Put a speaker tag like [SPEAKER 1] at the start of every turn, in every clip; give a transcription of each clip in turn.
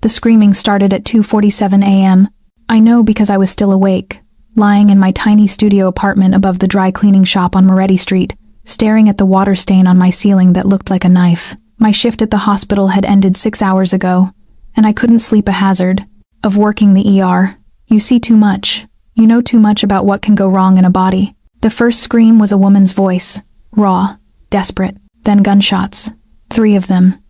[SPEAKER 1] The screaming started at 2:47 a.m. I know because I was still awake, lying in my tiny studio apartment above the dry cleaning shop on Moretti Street, staring at the water stain on my ceiling that looked like a knife. My shift at the hospital had ended 6 hours ago, and I couldn't sleep a hazard of working the ER. You see too much. You know too much about what can go wrong in a body. The first scream was a woman's voice, raw, desperate. Then gunshots. 3 of them.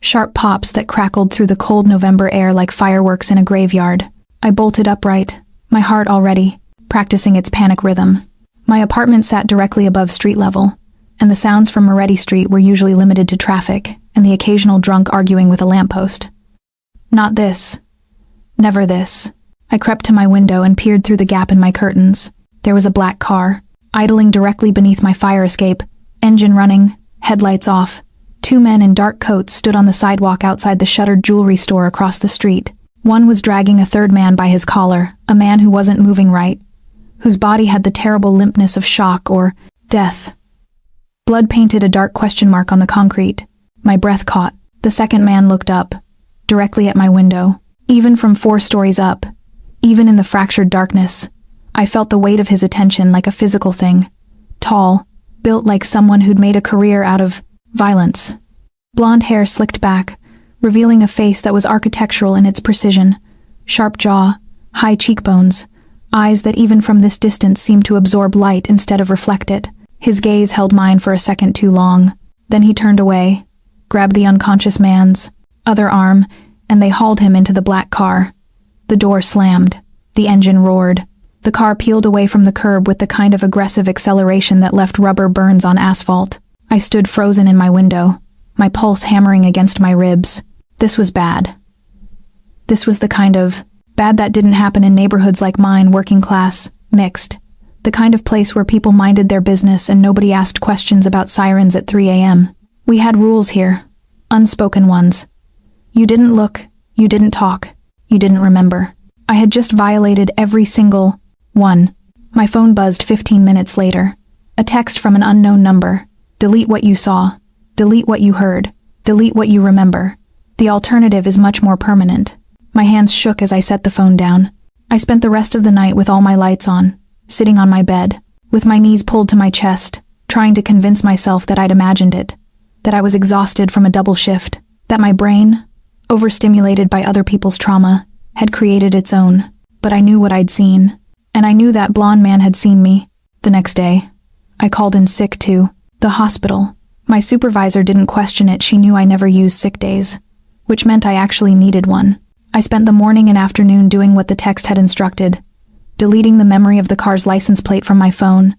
[SPEAKER 1] Sharp pops that crackled through the cold November air like fireworks in a graveyard. I bolted upright, my heart already practicing its panic rhythm. My apartment sat directly above street level, and the sounds from Moretti Street were usually limited to traffic and the occasional drunk arguing with a lamppost. Not this. Never this. I crept to my window and peered through the gap in my curtains. There was a black car, idling directly beneath my fire escape, engine running, headlights off. 2 men in dark coats stood on the sidewalk outside the shuttered jewelry store across the street. One was dragging a third man by his collar, a man who wasn't moving right, whose body had the terrible limpness of shock or death. Blood painted a dark question mark on the concrete. My breath caught. The second man looked up, directly at my window. Even from 4 stories up, even in the fractured darkness, I felt the weight of his attention like a physical thing. Tall, built like someone who'd made a career out of violence. Blonde hair slicked back, revealing a face that was architectural in its precision. Sharp jaw, high cheekbones, eyes that even from this distance seemed to absorb light instead of reflect it. His gaze held mine for a second too long. Then he turned away, grabbed the unconscious man's other arm, and they hauled him into the black car. The door slammed. The engine roared. The car peeled away from the curb with the kind of aggressive acceleration that left rubber burns on asphalt. I stood frozen in my window, my pulse hammering against my ribs. This was bad. This was the kind of bad that didn't happen in neighborhoods like mine, working class, mixed. The kind of place where people minded their business and nobody asked questions about sirens at 3 a.m. We had rules here, unspoken ones. You didn't look, you didn't talk, you didn't remember. I had just violated every single one. My phone buzzed 15 minutes later. A text from an unknown number. Delete what you saw. Delete what you heard. Delete what you remember. The alternative is much more permanent. My hands shook as I set the phone down. I spent the rest of the night with all my lights on, sitting on my bed, with my knees pulled to my chest, trying to convince myself that I'd imagined it, that I was exhausted from a double shift, that my brain, overstimulated by other people's trauma, had created its own. But I knew what I'd seen, and I knew that blonde man had seen me. The next day, I called in sick to the hospital. My supervisor didn't question it. She knew I never used sick days, which meant I actually needed one. I spent the morning and afternoon doing what the text had instructed, deleting the memory of the car's license plate from my phone.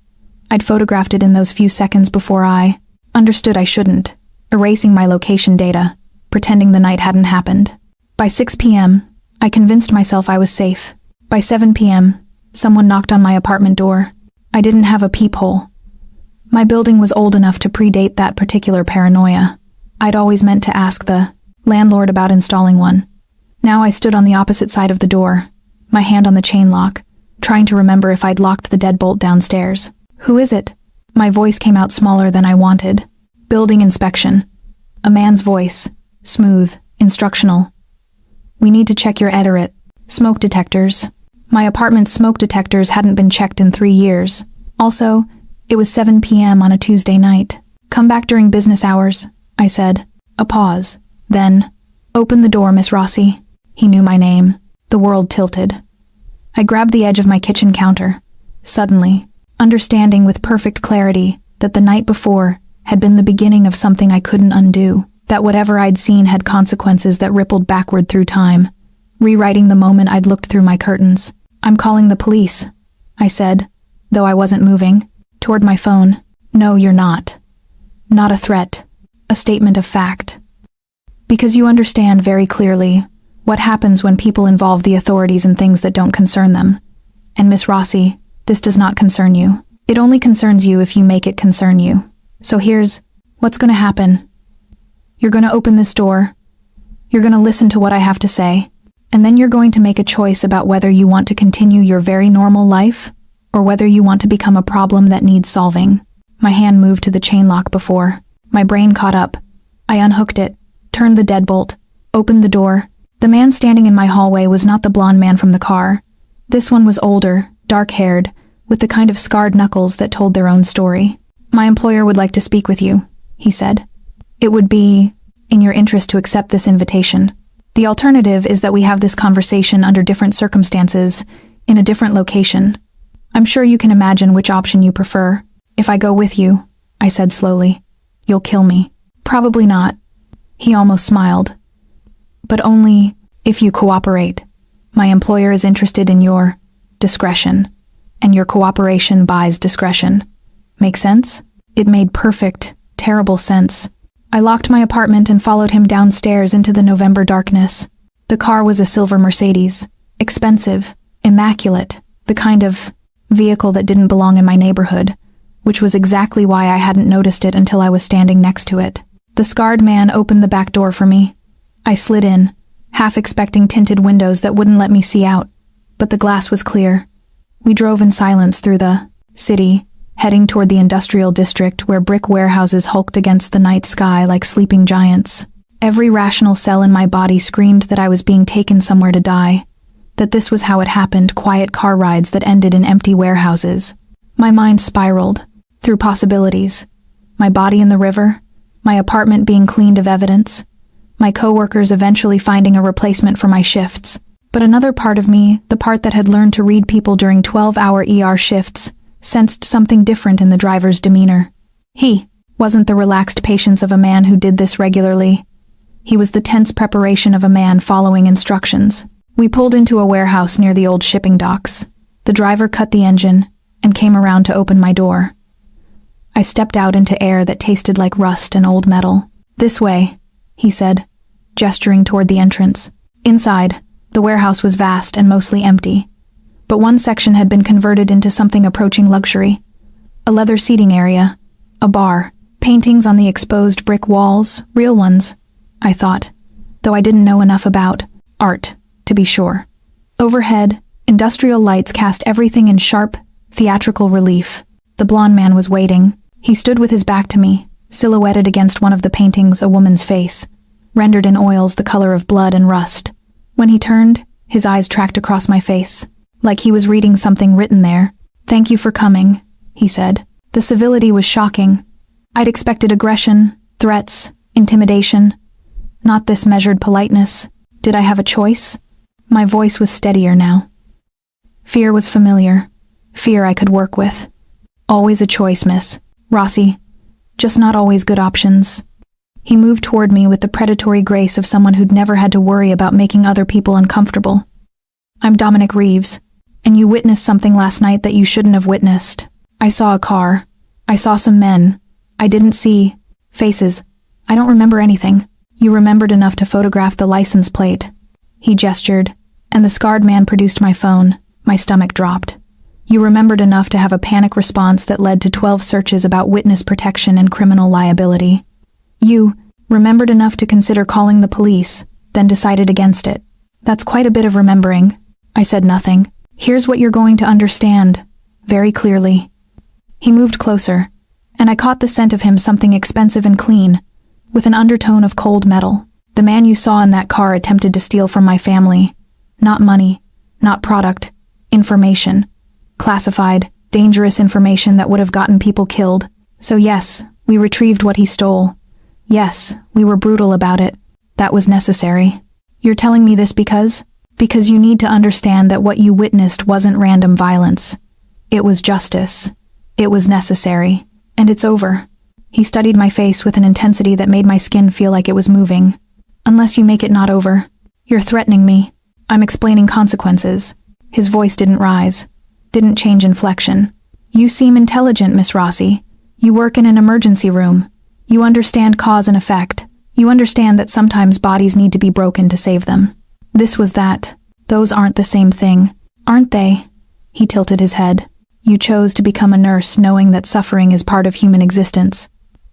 [SPEAKER 1] I'd photographed it in those few seconds before I understood I shouldn't, erasing my location data, pretending the night hadn't happened. By 6 p.m., I convinced myself I was safe. By 7 p.m., someone knocked on my apartment door. I didn't have a peephole. My building was old enough to predate that particular paranoia. I'd always meant to ask the landlord about installing one. Now I stood on the opposite side of the door, my hand on the chain lock, trying to remember if I'd locked the deadbolt downstairs. Who is it? My voice came out smaller than I wanted. Building inspection. A man's voice, smooth, instructional. We need to check your Ederit. Smoke detectors. My apartment's smoke detectors hadn't been checked in 3 years. Also, it was 7 p.m. on a Tuesday night. Come back during business hours, I said. A pause. Then, open the door, Miss Rossi. He knew my name. The world tilted. I grabbed the edge of my kitchen counter. Suddenly, understanding with perfect clarity that the night before had been the beginning of something I couldn't undo, that whatever I'd seen had consequences that rippled backward through time, rewriting the moment I'd looked through my curtains. I'm calling the police, I said, though I wasn't moving, toward my phone. No, you're not. Not a threat, a statement of fact. Because you understand very clearly what happens when people involve the authorities in things that don't concern them. And Miss Rossi, this does not concern you. It only concerns you if you make it concern you. So here's what's going to happen. You're going to open this door. You're going to listen to what I have to say. And then you're going to make a choice about whether you want to continue your very normal life or whether you want to become a problem that needs solving. My hand moved to the chain lock before. My brain caught up. I unhooked it, turned the deadbolt, opened the door, The man standing in my hallway was not the blonde man from the car. This one was older, dark-haired, with the kind of scarred knuckles that told their own story. "My employer would like to speak with you," he said. "It would be in your interest to accept this invitation. The alternative is that we have this conversation under different circumstances, in a different location. I'm sure you can imagine which option you prefer. If I go with you," I said slowly, "you'll kill me." "Probably not." He almost smiled. "But only if you cooperate. My employer is interested in your discretion, and your cooperation buys discretion. Make sense?" It made perfect, terrible sense. I locked my apartment and followed him downstairs into the November darkness. The car was a silver Mercedes. Expensive, immaculate, the kind of vehicle that didn't belong in my neighborhood, which was exactly why I hadn't noticed it until I was standing next to it. The scarred man opened the back door for me. I slid in, half expecting tinted windows that wouldn't let me see out, but the glass was clear. We drove in silence through the city, heading toward the industrial district where brick warehouses hulked against the night sky like sleeping giants. Every rational cell in my body screamed that I was being taken somewhere to die, that this was how it happened, quiet car rides that ended in empty warehouses. My mind spiraled through possibilities. My body in the river, my apartment being cleaned of evidence, my coworkers eventually finding a replacement for my shifts. But another part of me, the part that had learned to read people during 12-hour ER shifts, sensed something different in the driver's demeanor. He wasn't the relaxed patience of a man who did this regularly. He was the tense preparation of a man following instructions. We pulled into a warehouse near the old shipping docks. The driver cut the engine and came around to open my door. I stepped out into air that tasted like rust and old metal. "This way," he said, gesturing toward the entrance. Inside, the warehouse was vast and mostly empty, but one section had been converted into something approaching luxury. A leather seating area, a bar, paintings on the exposed brick walls, real ones, I thought, though I didn't know enough about art, to be sure. Overhead, industrial lights cast everything in sharp, theatrical relief. The blonde man was waiting. He stood with his back to me, silhouetted against one of the paintings, a woman's face, rendered in oils the color of blood and rust. When he turned, his eyes tracked across my face, like he was reading something written there. "Thank you for coming," he said. The civility was shocking. I'd expected aggression, threats, intimidation. Not this measured politeness. Did I have a choice? My voice was steadier now. Fear was familiar. Fear I could work with. "Always a choice, Miss Rossi. Just not always good options." He moved toward me with the predatory grace of someone who'd never had to worry about making other people uncomfortable. "I'm Dominic Reeves, and you witnessed something last night that you shouldn't have witnessed. I saw a car. I saw some men. I didn't see faces. I don't remember anything. You remembered enough to photograph the license plate." He gestured, and the scarred man produced my phone. My stomach dropped. "You remembered enough to have a panic response that led to 12 searches about witness protection and criminal liability. You remembered enough to consider calling the police, then decided against it. That's quite a bit of remembering." I said nothing. "Here's what you're going to understand, very clearly." He moved closer, and I caught the scent of him, something expensive and clean, with an undertone of cold metal. "The man you saw in that car attempted to steal from my family. Not money, not product, information. Classified, dangerous information that would have gotten people killed. So yes, we retrieved what he stole. Yes, we were brutal about it. That was necessary. You're telling me this because you need to understand that what you witnessed wasn't random violence. It was justice. It was necessary. And it's over." He studied my face with an intensity that made my skin feel like it was moving. "Unless you make it not over. You're threatening me. I'm explaining consequences." His voice didn't rise, didn't change inflection. "You seem intelligent, Miss Rossi. You work in an emergency room. You understand cause and effect. You understand that sometimes bodies need to be broken to save them. This was that. Those aren't the same thing, aren't they?" He tilted his head. "You chose to become a nurse knowing that suffering is part of human existence,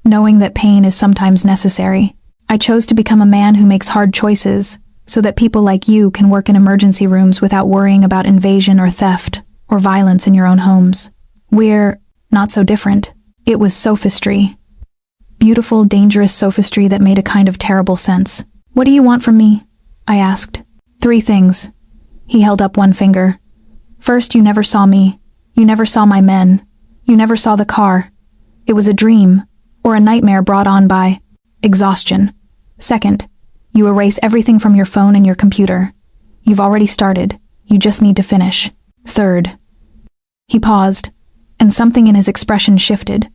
[SPEAKER 1] knowing that pain is sometimes necessary. I chose to become a man who makes hard choices so that people like you can work in emergency rooms without worrying about invasion or theft or violence in your own homes. We're not so different." It was sophistry. Beautiful, dangerous sophistry that made a kind of terrible sense. "What do you want from me?" I asked. 3 things. He held up one finger. First, you never saw me. You never saw my men. You never saw the car. It was a dream, or a nightmare brought on by exhaustion. Second, you erase everything from your phone and your computer. You've already started. You just need to finish. Third. He paused, and something in his expression shifted.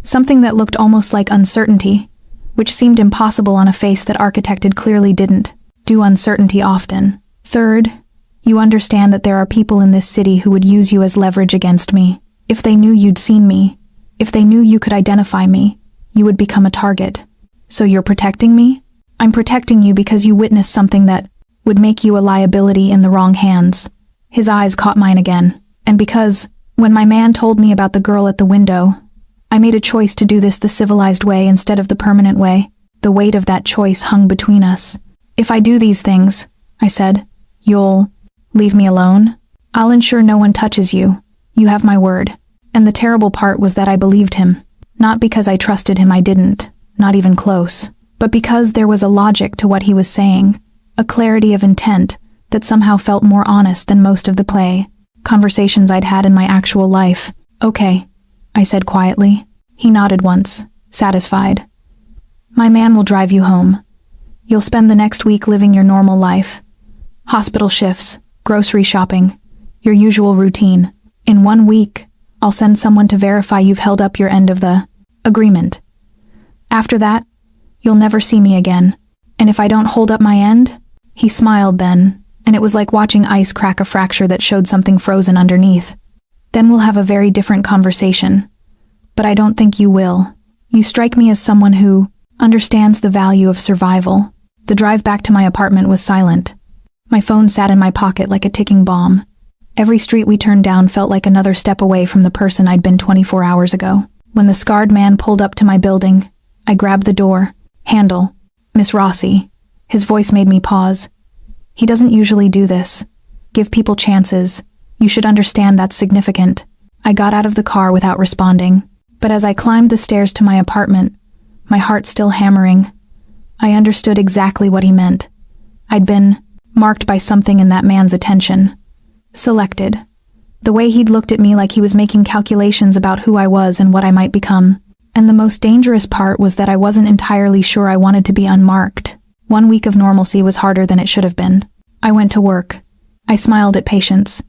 [SPEAKER 1] Something that looked almost like uncertainty, which seemed impossible on a face that architected clearly didn't do uncertainty often. Third, you understand that there are people in this city who would use you as leverage against me. If they knew you'd seen me, if they knew you could identify me, you would become a target. So you're protecting me? I'm protecting you because you witnessed something that would make you a liability in the wrong hands. His eyes caught mine again, and because, when my man told me about the girl at the window, I made a choice to do this the civilized way instead of the permanent way. The weight of that choice hung between us. If I do these things, I said, you'll leave me alone? I'll ensure no one touches you. You have my word. And the terrible part was that I believed him. Not because I trusted him, I didn't, not even close, but because there was a logic to what he was saying, a clarity of intent that somehow felt more honest than most of the play conversations I'd had in my actual life. Okay, I said quietly. He nodded once, satisfied. My man will drive you home. You'll spend the next week living your normal life. Hospital shifts, grocery shopping, your usual routine. In 1 week, I'll send someone to verify you've held up your end of the agreement. After that, you'll never see me again. And if I don't hold up my end? He smiled then, and it was like watching ice crack a fracture that showed something frozen underneath. Then we'll have a very different conversation. But I don't think you will. You strike me as someone who understands the value of survival. The drive back to my apartment was silent. My phone sat in my pocket like a ticking bomb. Every street we turned down felt like another step away from the person I'd been 24 hours ago. When the scarred man pulled up to my building, I grabbed the door handle. Miss Rossi. His voice made me pause. He doesn't usually do this. Give people chances. You should understand that's significant. I got out of the car without responding, but as I climbed the stairs to my apartment, my heart still hammering, I understood exactly what he meant. I'd been marked by something in that man's attention. Selected. The way he'd looked at me like he was making calculations about who I was and what I might become. And the most dangerous part was that I wasn't entirely sure I wanted to be unmarked. 1 week of normalcy was harder than it should have been. I went to work. I smiled at patients.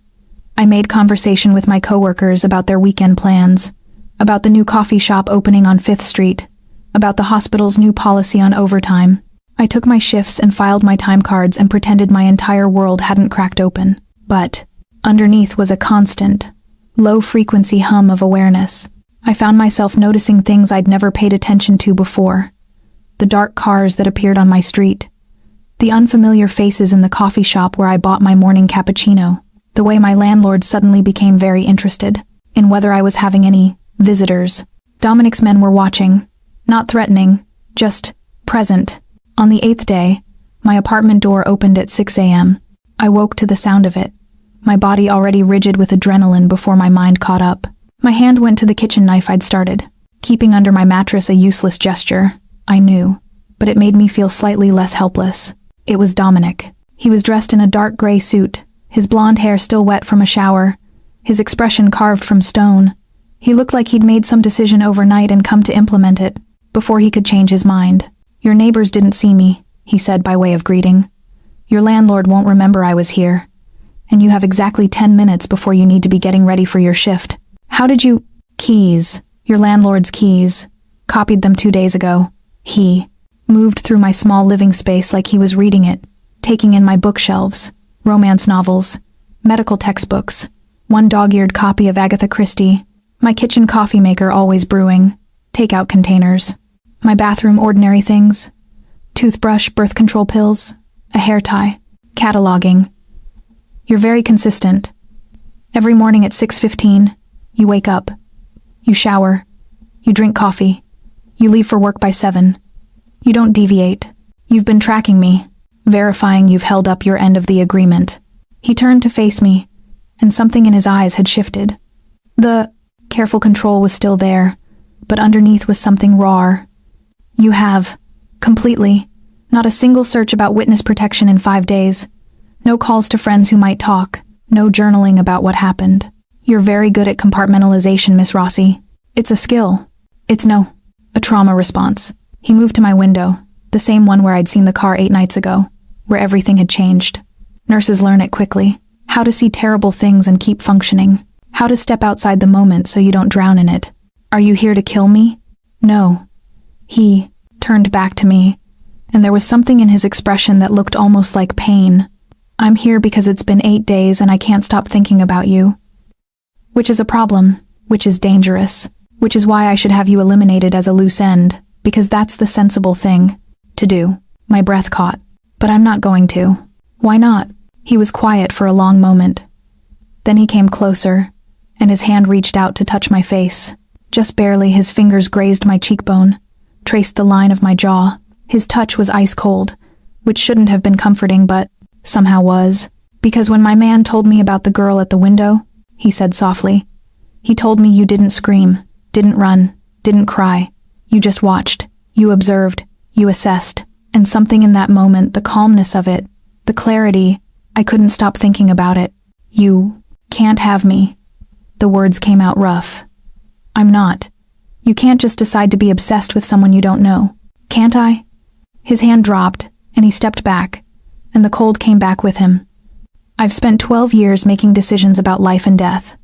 [SPEAKER 1] I made conversation with my coworkers about their weekend plans, about the new coffee shop opening on 5th Street, about the hospital's new policy on overtime. I took my shifts and filed my time cards and pretended my entire world hadn't cracked open. But underneath was a constant, low-frequency hum of awareness. I found myself noticing things I'd never paid attention to before. The dark cars that appeared on my street. The unfamiliar faces in the coffee shop where I bought my morning cappuccino. The way my landlord suddenly became very interested in whether I was having any visitors. Dominic's men were watching, not threatening, just present. On the 8th day, my apartment door opened at 6 a.m. I woke to the sound of it, my body already rigid with adrenaline before my mind caught up. My hand went to the kitchen knife I'd started, keeping under my mattress a useless gesture, I knew, but it made me feel slightly less helpless. It was Dominic. He was dressed in a dark gray suit, his blonde hair still wet from a shower, his expression carved from stone. He looked like he'd made some decision overnight and come to implement it, before he could change his mind. Your neighbors didn't see me, he said by way of greeting. Your landlord won't remember I was here, and you have exactly 10 minutes before you need to be getting ready for your shift. How did you— Keys. Your landlord's keys. Copied them 2 days ago. He moved through my small living space like he was reading it, taking in my bookshelves, romance novels, medical textbooks, one dog-eared copy of Agatha Christie, my kitchen coffee maker always brewing, takeout containers, my bathroom ordinary things, toothbrush, birth control pills, a hair tie, cataloging. You're very consistent. Every morning at 6:15, you wake up, you shower, you drink coffee, you leave for work by 7. You don't deviate. You've been tracking me, verifying you've held up your end of the agreement. He turned to face me, and something in his eyes had shifted. The careful control was still there, but underneath was something raw. You have, completely, Not a single search about witness protection in 5 days. No calls to friends who might talk. No journaling about what happened. You're very good at compartmentalization, Miss Rossi. It's a skill. It's a trauma response. He moved to my window, the same one where I'd seen the car 8 nights ago, where everything had changed. Nurses learn it quickly. How to see terrible things and keep functioning. How to step outside the moment so you don't drown in it. Are you here to kill me? No. He turned back to me, and there was something in his expression that looked almost like pain. I'm here because it's been 8 days and I can't stop thinking about you. Which is a problem, which is dangerous, which is why I should have you eliminated as a loose end, because that's the sensible thing to do. My breath caught. But I'm not going to. Why not? He was quiet for a long moment. Then he came closer, and his hand reached out to touch my face. Just barely, his fingers grazed my cheekbone, traced the line of my jaw. His touch was ice cold, which shouldn't have been comforting but somehow was. Because when my man told me about the girl at the window, he said softly, he told me you didn't scream, didn't run, didn't cry. You just watched, you observed, you assessed. And something in that moment, the calmness of it, the clarity, I couldn't stop thinking about it. You can't have me. The words came out rough. I'm not. You can't just decide to be obsessed with someone you don't know. Can't I? His hand dropped, and he stepped back, and the cold came back with him. I've spent 12 years making decisions about life and death,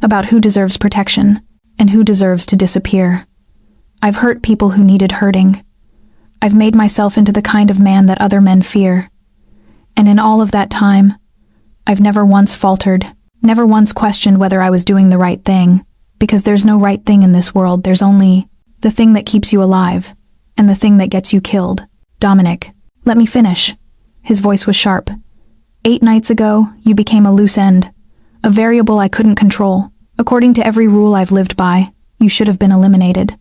[SPEAKER 1] about who deserves protection, and who deserves to disappear. I've hurt people who needed hurting. I've made myself into the kind of man that other men fear. And in all of that time, I've never once faltered, never once questioned whether I was doing the right thing, because there's no right thing in this world. There's only the thing that keeps you alive, and the thing that gets you killed. Dominic, let me finish. His voice was sharp. 8 nights ago, you became a loose end, a variable I couldn't control. According to every rule I've lived by, you should have been eliminated.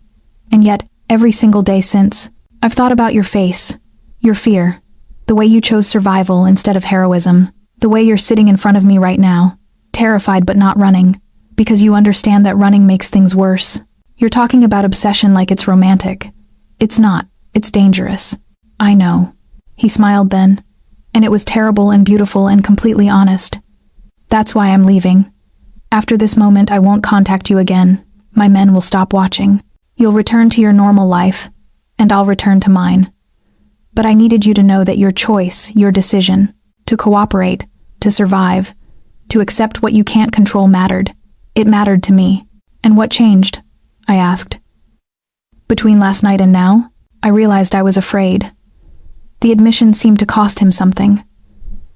[SPEAKER 1] And yet, every single day since, I've thought about your face, your fear, the way you chose survival instead of heroism, the way you're sitting in front of me right now, terrified but not running, because you understand that running makes things worse. You're talking about obsession like it's romantic. It's not. It's dangerous. I know. He smiled then, and it was terrible and beautiful and completely honest. That's why I'm leaving. After this moment, I won't contact you again. My men will stop watching. You'll return to your normal life, and I'll return to mine. But I needed you to know that your choice, your decision, to cooperate, to survive, to accept what you can't control mattered. It mattered to me. And what changed? I asked. Between last night and now, I realized I was afraid. The admission seemed to cost him something.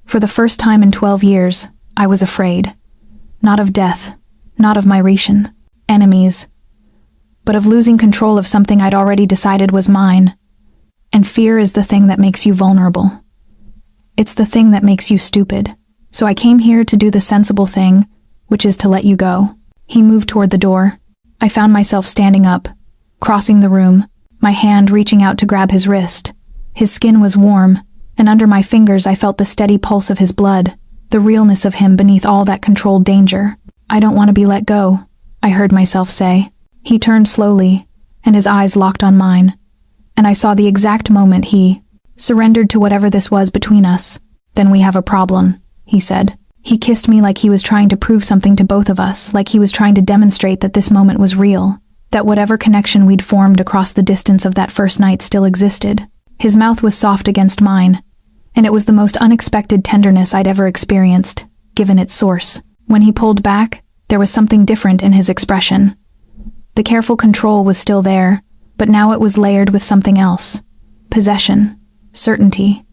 [SPEAKER 1] For the first time in 12 years, I was afraid. Not of death, not of my Retian, enemies, but of losing control of something I'd already decided was mine. And fear is the thing that makes you vulnerable. It's the thing that makes you stupid. So I came here to do the sensible thing, which is to let you go. He moved toward the door. I found myself standing up, crossing the room, my hand reaching out to grab his wrist. His skin was warm, and under my fingers I felt the steady pulse of his blood, the realness of him beneath all that controlled danger. I don't want to be let go, I heard myself say. He turned slowly, and his eyes locked on mine, and I saw the exact moment he surrendered to whatever this was between us. Then we have a problem, he said. He kissed me like he was trying to prove something to both of us, like he was trying to demonstrate that this moment was real, that whatever connection we'd formed across the distance of that first night still existed. His mouth was soft against mine, and it was the most unexpected tenderness I'd ever experienced, given its source. When he pulled back, there was something different in his expression. The careful control was still there, but now it was layered with something else. Possession, certainty,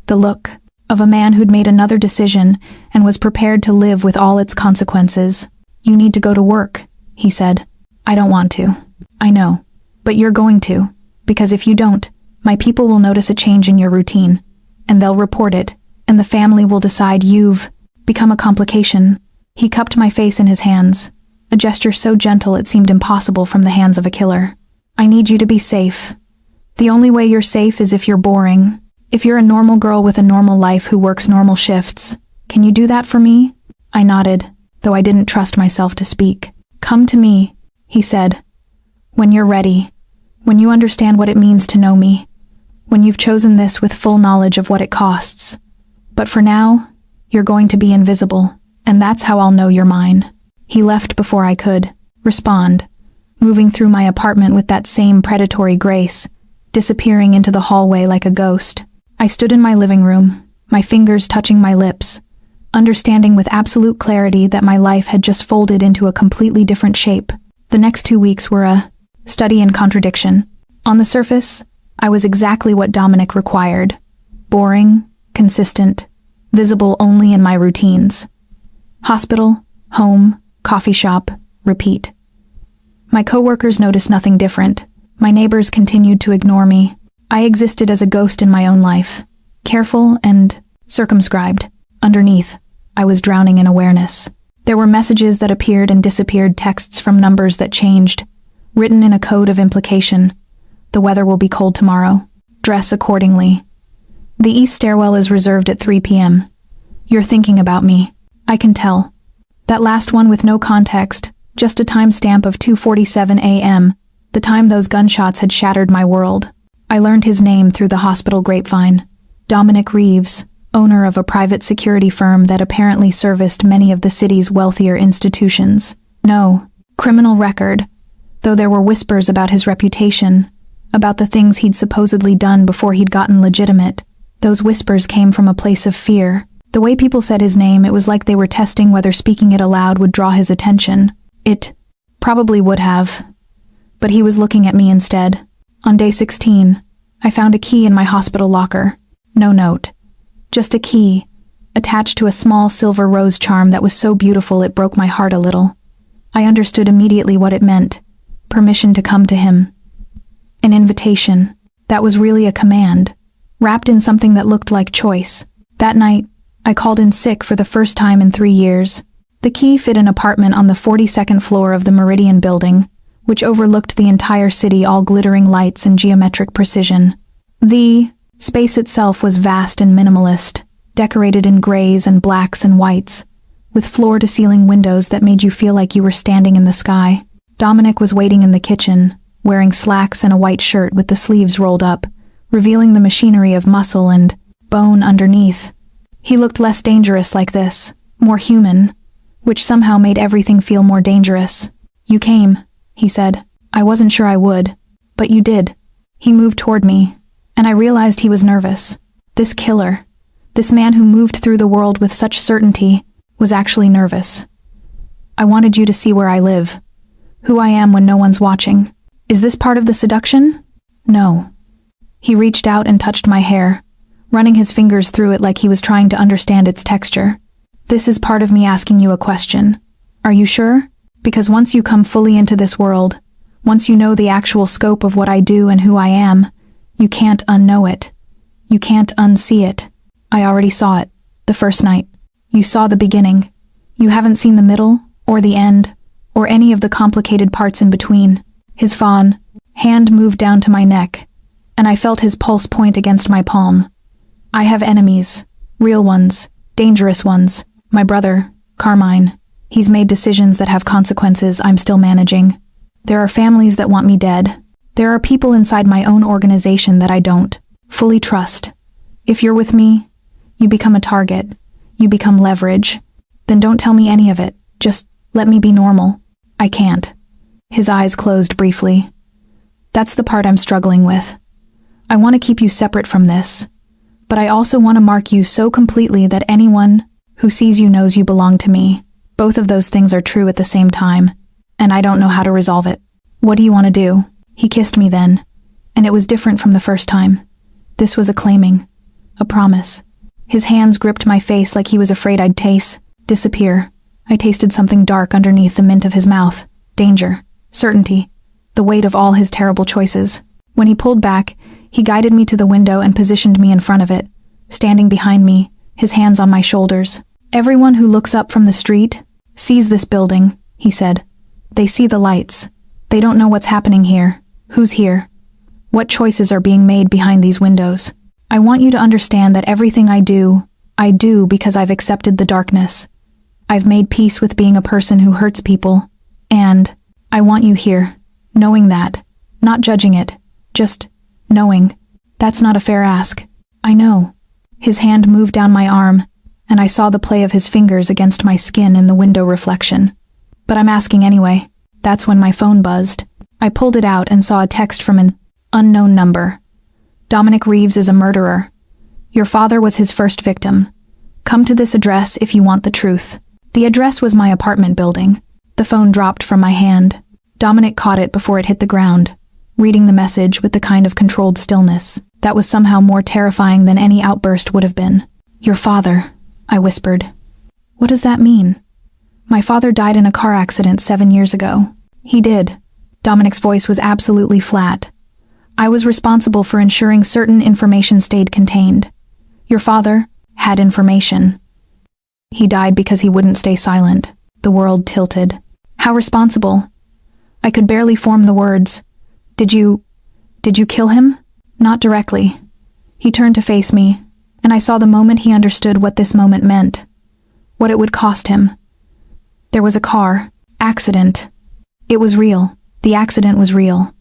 [SPEAKER 1] the look of a man who'd made another decision and was prepared to live with all its consequences. You need to go to work, he said. I don't want to. I know. But you're going to, because if you don't, my people will notice a change in your routine, and they'll report it, and the family will decide you've become a complication. He cupped my face in his hands, a gesture so gentle it seemed impossible from the hands of a killer. I need you to be safe. The only way you're safe is if you're boring. If you're a normal girl with a normal life who works normal shifts. Can you do that for me? I nodded, though I didn't trust myself to speak. Come to me, he said. When you're ready. When you understand what it means to know me. when you've chosen this with full knowledge of what it costs. But for now, you're going to be invisible, and that's how I'll know you're mine." He left before I could respond, moving through my apartment with that same predatory grace, disappearing into the hallway like a ghost. I stood in my living room, my fingers touching my lips, understanding with absolute clarity that my life had just folded into a completely different shape. The next 2 weeks were a study in contradiction. On the surface, I was exactly what Dominic required. Boring, consistent, visible only in my routines. Hospital, home, coffee shop, repeat. My coworkers noticed nothing different. My neighbors continued to ignore me. I existed as a ghost in my own life, careful and circumscribed. Underneath, I was drowning in awareness. There were messages that appeared and disappeared, texts from numbers that changed, written in a code of implication. "The weather will be cold tomorrow. Dress accordingly. The east stairwell is reserved at 3 p.m. You're thinking about me. I can tell." That last one with no context, just a timestamp of 2:47 a.m., the time those gunshots had shattered my world. I learned his name through the hospital grapevine. Dominic Reeves, owner of a private security firm that apparently serviced many of the city's wealthier institutions. No criminal record, though there were whispers about his reputation, about the things he'd supposedly done before he'd gotten legitimate. Those whispers came from a place of fear. The way people said his name, it was like they were testing whether speaking it aloud would draw his attention. It probably would have. But he was looking at me instead. On day 16, I found a key in my hospital locker. No note. Just a key, attached to a small silver rose charm that was so beautiful it broke my heart a little. I understood immediately what it meant. Permission to come to him. An invitation. That was really a command, wrapped in something that looked like choice. That night, I called in sick for the first time in 3 years. The key fit an apartment on the 42nd floor of the Meridian building, which overlooked the entire city, all glittering lights and geometric precision. The space itself was vast and minimalist, decorated in grays and blacks and whites, with floor-to-ceiling windows that made you feel like you were standing in the sky. Dominic was waiting in the kitchen, wearing slacks and a white shirt with the sleeves rolled up, revealing the machinery of muscle and bone underneath. He looked less dangerous like this, more human, which somehow made everything feel more dangerous. "You came," he said. "I wasn't sure I would, but you did." He moved toward me, and I realized he was nervous. This killer, this man who moved through the world with such certainty, was actually nervous. "I wanted you to see where I live, who I am when no one's watching. Is this part of the seduction?" "No." He reached out and touched my hair, running his fingers through it like he was trying to understand its texture. "This is part of me asking you a question. Are you sure? Because once you come fully into this world, once you know the actual scope of what I do and who I am, you can't unknow it. You can't unsee it. I already saw it, the first night. You saw the beginning. You haven't seen the middle, or the end, or any of the complicated parts in between." His fawn hand moved down to my neck, and I felt his pulse point against my palm. "I have enemies, real ones, dangerous ones. My brother, Carmine. He's made decisions that have consequences I'm still managing. There are families that want me dead. There are people inside my own organization that I don't fully trust. If you're with me, you become a target. You become leverage. Then don't tell me any of it. Just let me be normal." "I can't." His eyes closed briefly. "That's the part I'm struggling with. I want to keep you separate from this, but I also want to mark you so completely that anyone who sees you knows you belong to me. Both of those things are true at the same time, and I don't know how to resolve it. What do you want to do?" He kissed me then, and it was different from the first time. This was a claiming, a promise. His hands gripped my face like he was afraid I'd disappear. I tasted something dark underneath the mint of his mouth. Danger, certainty, the weight of all his terrible choices. When he pulled back, he guided me to the window and positioned me in front of it, standing behind me, his hands on my shoulders. "Everyone who looks up from the street sees this building," he said. "They see the lights. They don't know what's happening here, who's here, what choices are being made behind these windows. I want you to understand that everything I do because I've accepted the darkness. I've made peace with being a person who hurts people, and I want you here, knowing that, not judging it, just knowing. That's not a fair ask. I know. His hand moved down my arm, and I saw the play of his fingers against my skin in the window reflection. But I'm asking anyway. That's when my phone buzzed. I pulled it out and saw a text from an unknown number. Dominic Reeves is a murderer. Your father was his first victim. Come to this address if you want the truth. The address was my apartment building. The phone dropped from my hand. Dominic caught it before it hit the ground, reading the message with the kind of controlled stillness that was somehow more terrifying than any outburst would have been. Your father, I whispered. What does that mean? My father died in a car accident 7 years ago. He did. Dominic's voice was absolutely flat. I was responsible for ensuring certain information stayed contained. Your father had information. He died because he wouldn't stay silent. The world tilted. How responsible? I could barely form the words. Did you kill him? Not directly. He turned to face me, and I saw the moment he understood what this moment meant. What it would cost him. There was a car accident. It was real. The accident was real.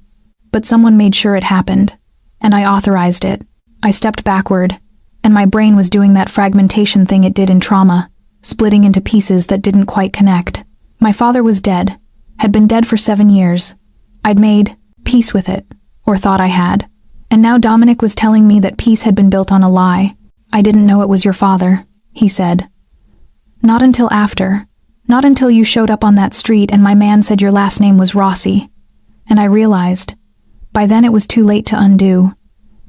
[SPEAKER 1] But someone made sure it happened, and I authorized it. I stepped backward, and my brain was doing that fragmentation thing it did in trauma, splitting into pieces that didn't quite connect. My father was dead, had been dead for 7 years. I'd made peace with it, or thought I had. And now Dominic was telling me that peace had been built on a lie. I didn't know it was your father, he said. Not until after. Not until you showed up on that street and my man said your last name was Rossi. And I realized. By then it was too late to undo.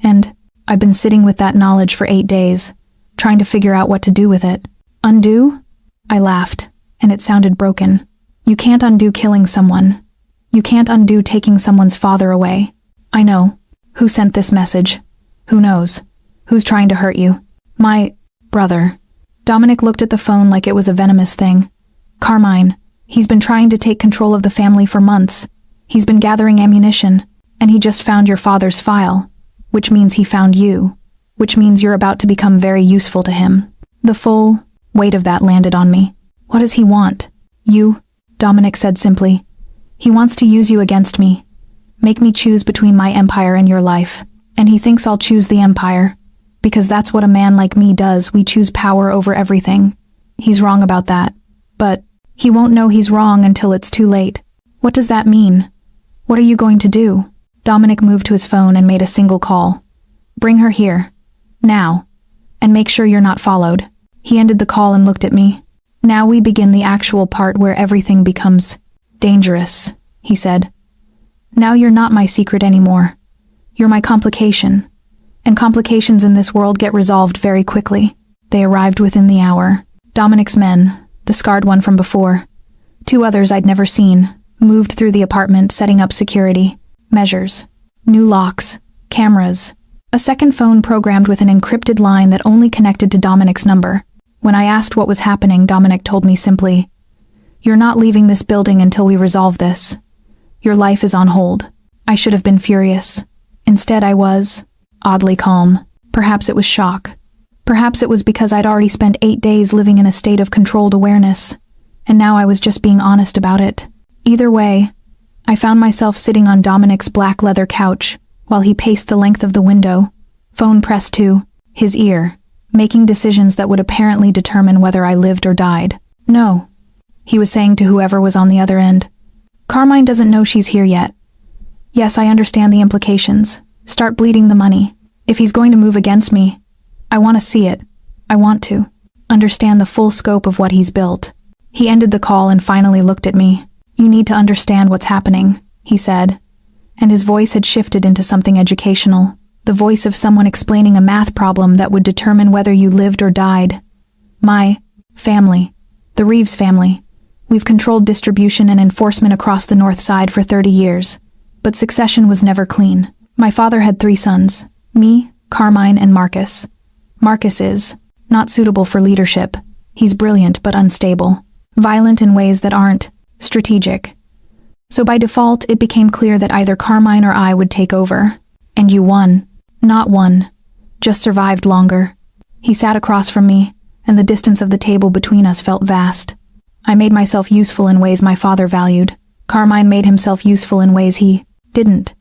[SPEAKER 1] And I've been sitting with that knowledge for 8 days, trying to figure out what to do with it. Undo? I laughed, and it sounded broken. You can't undo killing someone. You can't undo taking someone's father away. I know. Who sent this message? Who knows? Who's trying to hurt you? My brother. Dominic looked at the phone like it was a venomous thing. Carmine. He's been trying to take control of the family for months. He's been gathering ammunition, and he just found your father's file, which means he found you, which means you're about to become very useful to him. The full weight of that landed on me. What does he want? You, Dominic said simply. He wants to use you against me. Make me choose between my empire and your life. And he thinks I'll choose the empire. Because that's what a man like me does. We choose power over everything. He's wrong about that. But he won't know he's wrong until it's too late. What does that mean? What are you going to do? Dominic moved to his phone and made a single call. Bring her here. Now. And make sure you're not followed. He ended the call and looked at me. Now we begin the actual part where everything becomes dangerous, he said. Now you're not my secret anymore. You're my complication. And complications in this world get resolved very quickly. They arrived within the hour. Dominic's men, the scarred one from before, 2 others I'd never seen, moved through the apartment setting up security, measures, new locks, cameras, a second phone programmed with an encrypted line that only connected to Dominic's number. When I asked what was happening, Dominic told me simply, "You're not leaving this building until we resolve this. Your life is on hold." I should have been furious. Instead I was oddly calm. Perhaps it was shock. Perhaps it was because I'd already spent 8 days living in a state of controlled awareness, and now I was just being honest about it. Either way, I found myself sitting on Dominic's black leather couch while he paced the length of the window, phone pressed to his ear, making decisions that would apparently determine whether I lived or died. "No," he was saying to whoever was on the other end. "Carmine doesn't know she's here yet. Yes, I understand the implications. Start bleeding the money. If he's going to move against me, I want to see it. I want to understand the full scope of what he's built." He ended the call and finally looked at me. "You need to understand what's happening," he said, and his voice had shifted into something educational, the voice of someone explaining a math problem that would determine whether you lived or died. "My family, the Reeves family, we've controlled distribution and enforcement across the North Side for 30 years, but succession was never clean. My father had 3 sons, me, Carmine, and Marcus. Marcus is not suitable for leadership. He's brilliant but unstable, violent in ways that aren't strategic. So by default, it became clear that either Carmine or I would take over. And you won. Not won. Just survived longer." He sat across from me, and the distance of the table between us felt vast. I made myself useful in ways my father valued. Carmine made himself useful in ways he didn't.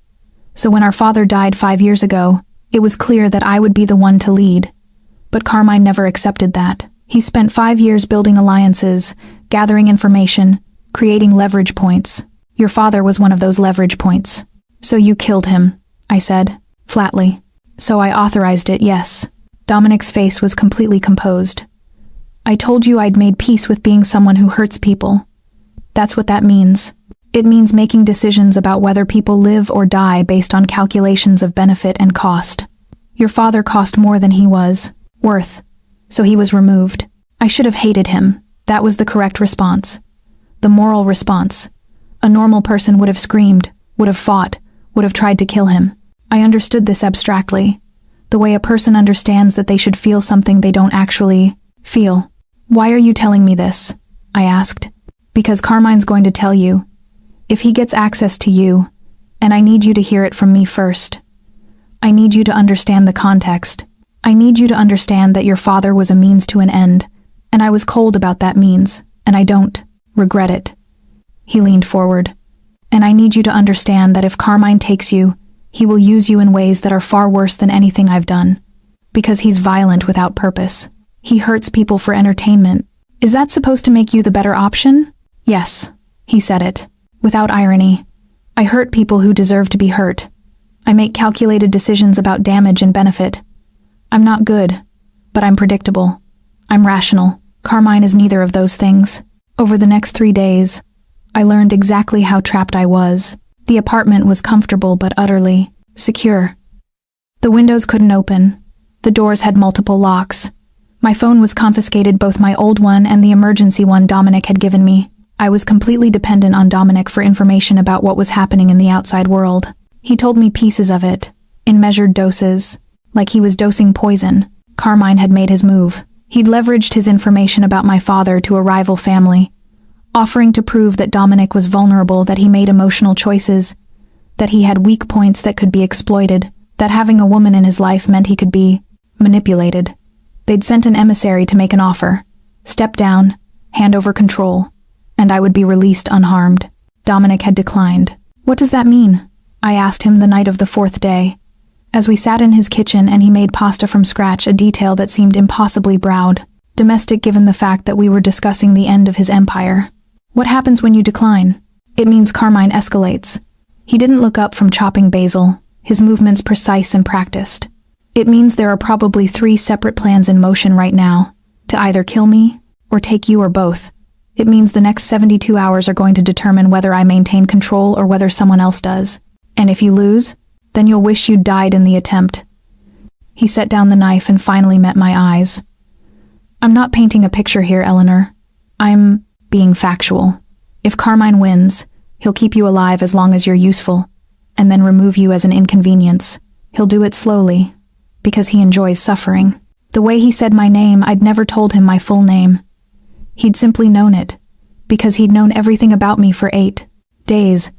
[SPEAKER 1] So when our father died 5 years ago, It was clear that I would be the one to lead. But Carmine never accepted that. He spent 5 years building alliances, gathering information, creating leverage points. Your father was one of those leverage points. So you killed him, I said, flatly. So I authorized it, yes. Dominic's face was completely composed. I told you I'd made peace with being someone who hurts people. That's what that means. It means making decisions about whether people live or die based on calculations of benefit and cost. Your father cost more than he was worth, so he was removed. I should have hated him. That was the correct response. The moral response. A normal person would have screamed, would have fought, would have tried to kill him. I understood this abstractly, the way a person understands that they should feel something they don't actually feel. Why are you telling me this? I asked. Because Carmine's going to tell you. If he gets access to you, and I need you to hear it from me first. I need you to understand the context. I need you to understand that your father was a means to an end, and I was cold about that means, and I don't regret it. He leaned forward. And I need you to understand that if Carmine takes you, he will use you in ways that are far worse than anything I've done. Because he's violent without purpose. He hurts people for entertainment. Is that supposed to make you the better option? Yes, he said it, without irony. I hurt people who deserve to be hurt. I make calculated decisions about damage and benefit. I'm not good, but I'm predictable. I'm rational. Carmine is neither of those things. Over the next 3 days, I learned exactly how trapped I was. The apartment was comfortable but utterly secure. The windows couldn't open. The doors had multiple locks. My phone was confiscated, both my old one and the emergency one Dominic had given me. I was completely dependent on Dominic for information about what was happening in the outside world. He told me pieces of it, in measured doses, like he was dosing poison. Carmine had made his move. He'd leveraged his information about my father to a rival family, offering to prove that Dominic was vulnerable, that he made emotional choices, that he had weak points that could be exploited, that having a woman in his life meant he could be manipulated. They'd sent an emissary to make an offer. Step down, hand over control, and I would be released unharmed. Dominic had declined. What does that mean? I asked him the night of the 4th day, as we sat in his kitchen and he made pasta from scratch, a detail that seemed impossibly proud, domestic given the fact that we were discussing the end of his empire. What happens when you decline? It means Carmine escalates. He didn't look up from chopping basil, his movements precise and practiced. It means there are probably 3 separate plans in motion right now, to either kill me, or take you, or both. It means the next 72 hours are going to determine whether I maintain control or whether someone else does. And if you lose, then you'll wish you'd died in the attempt. He set down the knife and finally met my eyes. I'm not painting a picture here, Eleanor. I'm being factual. If Carmine wins, he'll keep you alive as long as you're useful, and then remove you as an inconvenience. He'll do it slowly, because he enjoys suffering. The way he said my name, I'd never told him my full name. He'd simply known it, because he'd known everything about me for 8 days,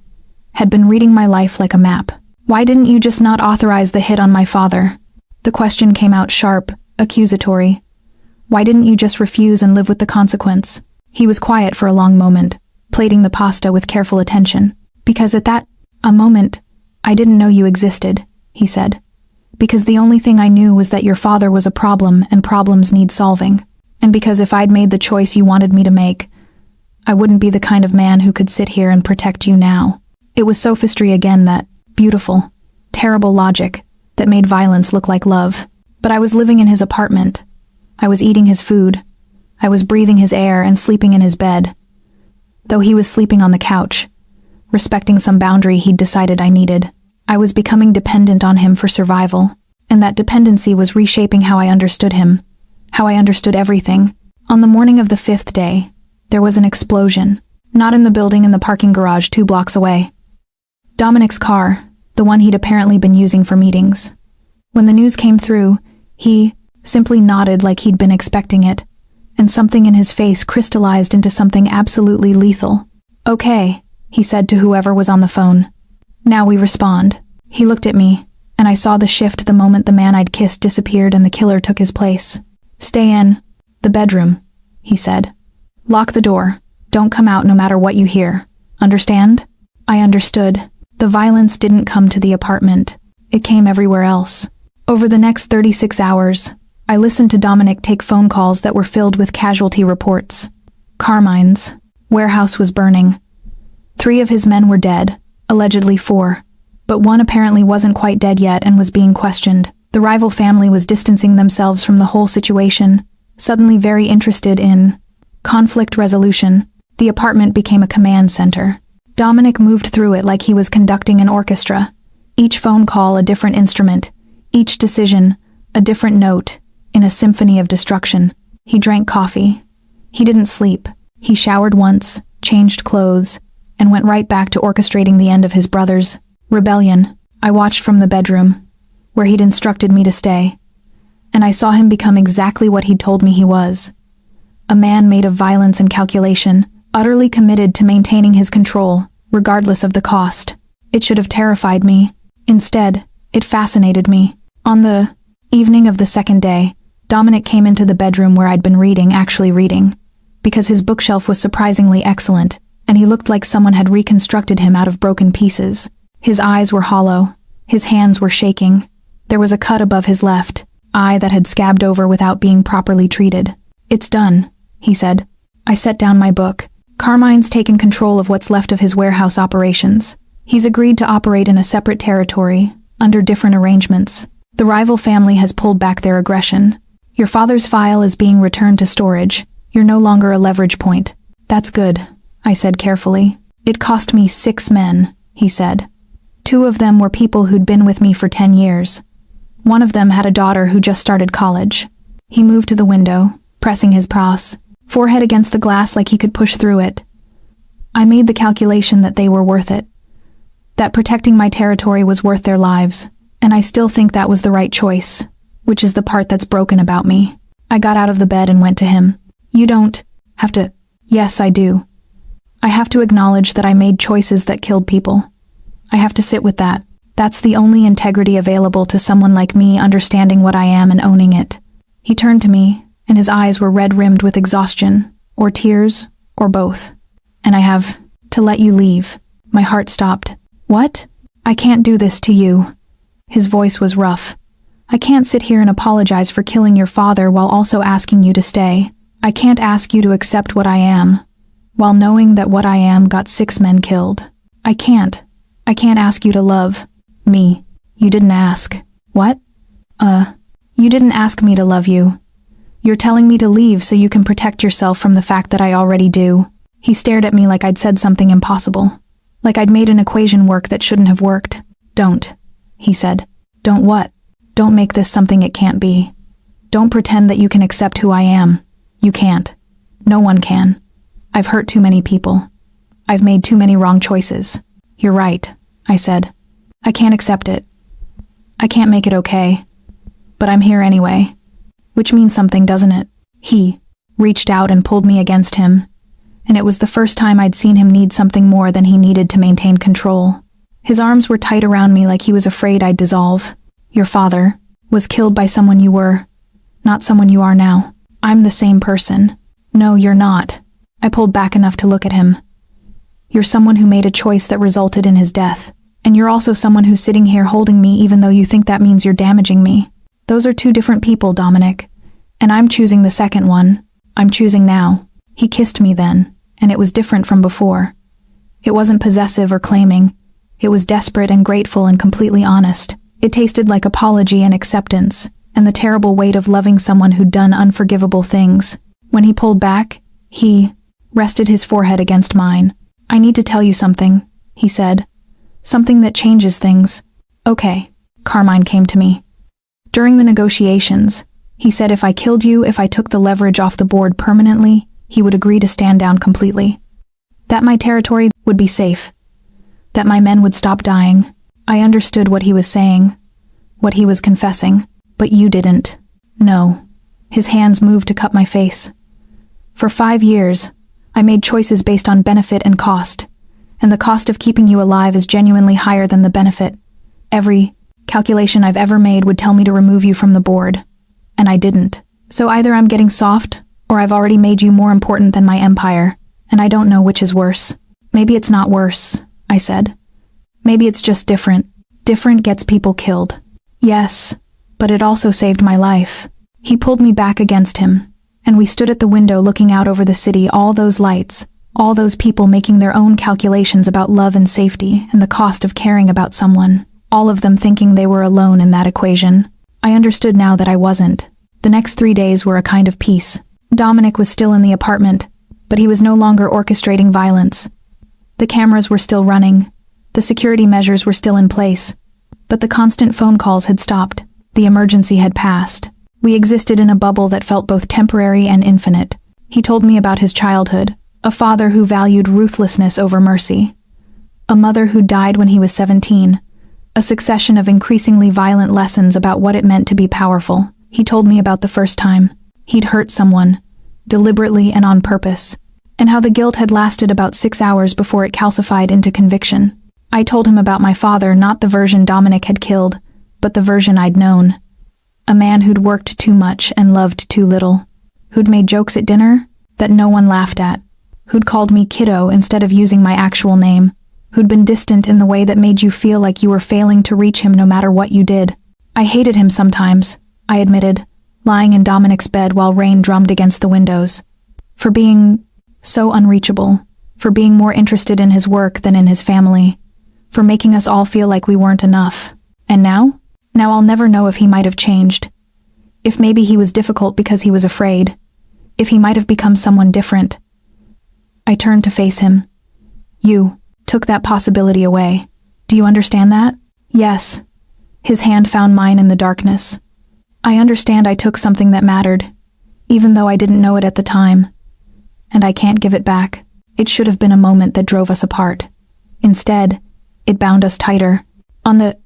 [SPEAKER 1] had been reading my life like a map. Why didn't you just not authorize the hit on my father? The question came out sharp, accusatory. Why didn't you just refuse and live with the consequence? He was quiet for a long moment, plating the pasta with careful attention. Because at that moment, I didn't know you existed, he said. Because the only thing I knew was that your father was a problem and problems need solving. And because if I'd made the choice you wanted me to make, I wouldn't be the kind of man who could sit here and protect you now. It was sophistry again, that beautiful, terrible logic that made violence look like love. But I was living in his apartment. I was eating his food. I was breathing his air and sleeping in his bed. Though he was sleeping on the couch, respecting some boundary he'd decided I needed. I was becoming dependent on him for survival, and that dependency was reshaping how I understood him, how I understood everything. On the morning of the 5th day, there was an explosion, not in the building, in the parking garage 2 blocks away. Dominic's car, the one he'd apparently been using for meetings. When the news came through, he simply nodded like he'd been expecting it, and something in his face crystallized into something absolutely lethal. Okay, he said to whoever was on the phone. Now we respond. He looked at me, and I saw the shift the moment the man I'd kissed disappeared and the killer took his place. Stay in the bedroom, he said. Lock the door. Don't come out no matter what you hear. Understand? I understood. The violence didn't come to the apartment. It came everywhere else. Over the next 36 hours, I listened to Dominic take phone calls that were filled with casualty reports. Carmine's warehouse was burning. 3 of his men were dead, allegedly 4. But one apparently wasn't quite dead yet and was being questioned. The rival family was distancing themselves from the whole situation, suddenly very interested in conflict resolution. The apartment became a command center. Dominic moved through it like he was conducting an orchestra. Each phone call a different instrument, each decision a different note in a symphony of destruction. He drank coffee. He didn't sleep. He showered once, changed clothes, and went right back to orchestrating the end of his brother's rebellion. I watched from the bedroom, where he'd instructed me to stay, and I saw him become exactly what he'd told me he was. A man made of violence and calculation, utterly committed to maintaining his control, regardless of the cost. It should have terrified me. Instead, it fascinated me. On the evening of the second day, Dominic came into the bedroom where I'd been actually reading, because his bookshelf was surprisingly excellent, and he looked like someone had reconstructed him out of broken pieces. His eyes were hollow. His hands were shaking. There was a cut above his left eye that had scabbed over without being properly treated. "It's done," he said. I set down my book. "Carmine's taken control of what's left of his warehouse operations. He's agreed to operate in a separate territory, under different arrangements. The rival family has pulled back their aggression. Your father's file is being returned to storage. You're no longer a leverage point." "That's good," I said carefully. "It cost me 6 men," he said. 2 of them were people who'd been with me for 10 years. One of them had a daughter who just started college. He moved to the window, pressing his forehead against the glass like he could push through it. I made the calculation that they were worth it. That protecting my territory was worth their lives, and I still think that was the right choice, which is the part that's broken about me. I got out of the bed and went to him. "You don't have to." "Yes, I do. I have to acknowledge that I made choices that killed people. I have to sit with that. That's the only integrity available to someone like me, understanding what I am and owning it." He turned to me, and his eyes were red-rimmed with exhaustion, or tears, or both. "And I have to let you leave." My heart stopped. "What? I can't do this to you." His voice was rough. "I can't sit here and apologize for killing your father while also asking you to stay. I can't ask you to accept what I am, while knowing that what I am got 6 men killed. I can't. I can't ask you to love me. You didn't ask." "What?" You didn't ask me to love you. You're telling me to leave so you can protect yourself from the fact that I already do." He stared at me like I'd said something impossible, like I'd made an equation work that shouldn't have worked. "Don't," he said. "Don't what?" "Don't make this something it can't be. Don't pretend that you can accept who I am. You can't. No one can. I've hurt too many people. I've made too many wrong choices." "You're right," I said. "I can't accept it. I can't make it okay. But I'm here anyway. Which means something, doesn't it?" He reached out and pulled me against him, and it was the first time I'd seen him need something more than he needed to maintain control. His arms were tight around me like he was afraid I'd dissolve. "Your father was killed by someone you were, not someone you are now. I'm the same person." "No, you're not." I pulled back enough to look at him. "You're someone who made a choice that resulted in his death. And you're also someone who's sitting here holding me even though you think that means you're damaging me. Those are 2 different people, Dominic. And I'm choosing the second one. I'm choosing now." He kissed me then, and it was different from before. It wasn't possessive or claiming. It was desperate and grateful and completely honest. It tasted like apology and acceptance, and the terrible weight of loving someone who'd done unforgivable things. When he pulled back, he rested his forehead against mine. "I need to tell you something," he said. "Something that changes things." "Okay." Carmine came to me. "During the negotiations, he said if I killed you, if I took the leverage off the board permanently, he would agree to stand down completely. That my territory would be safe. That my men would stop dying. I understood what he was saying, what he was confessing, but you didn't." "No." His hands moved to cut my face. "For 5 years, I made choices based on benefit and cost, and the cost of keeping you alive is genuinely higher than the benefit. Every calculation I've ever made would tell me to remove you from the board, and I didn't. So either I'm getting soft, or I've already made you more important than my empire, and I don't know which is worse." "Maybe it's not worse," I said. "Maybe it's just different. Different gets people killed." "Yes, but it also saved my life. He pulled me back against him, and we stood at the window looking out over the city, all those lights, all those people making their own calculations about love and safety and the cost of caring about someone, all of them thinking they were alone in that equation. I understood now that I wasn't. The next 3 days were a kind of peace. Dominic was still in the apartment, but he was no longer orchestrating violence. The cameras were still running. The security measures were still in place. But the constant phone calls had stopped. The emergency had passed. We existed in a bubble that felt both temporary and infinite. He told me about his childhood, a father who valued ruthlessness over mercy, a mother who died when he was 17, a succession of increasingly violent lessons about what it meant to be powerful. He told me about the first time he'd hurt someone, deliberately and on purpose, and how the guilt had lasted about 6 hours before it calcified into conviction. I told him about my father, not the version Dominic had killed, but the version I'd known. A man who'd worked too much and loved too little, who'd made jokes at dinner that no one laughed at, who'd called me kiddo instead of using my actual name, who'd been distant in the way that made you feel like you were failing to reach him no matter what you did. I hated him sometimes, I admitted, lying in Dominic's bed while rain drummed against the windows, for being so unreachable, for being more interested in his work than in his family, for making us all feel like we weren't enough. And now? Now I'll never know if he might have changed. If maybe he was difficult because he was afraid. If he might have become someone different. I turned to face him. You took that possibility away. Do you understand that? Yes. His hand found mine in the darkness. I understand I took something that mattered, even though I didn't know it at the time. And I can't give it back. It should have been a moment that drove us apart. Instead, it bound us tighter. On the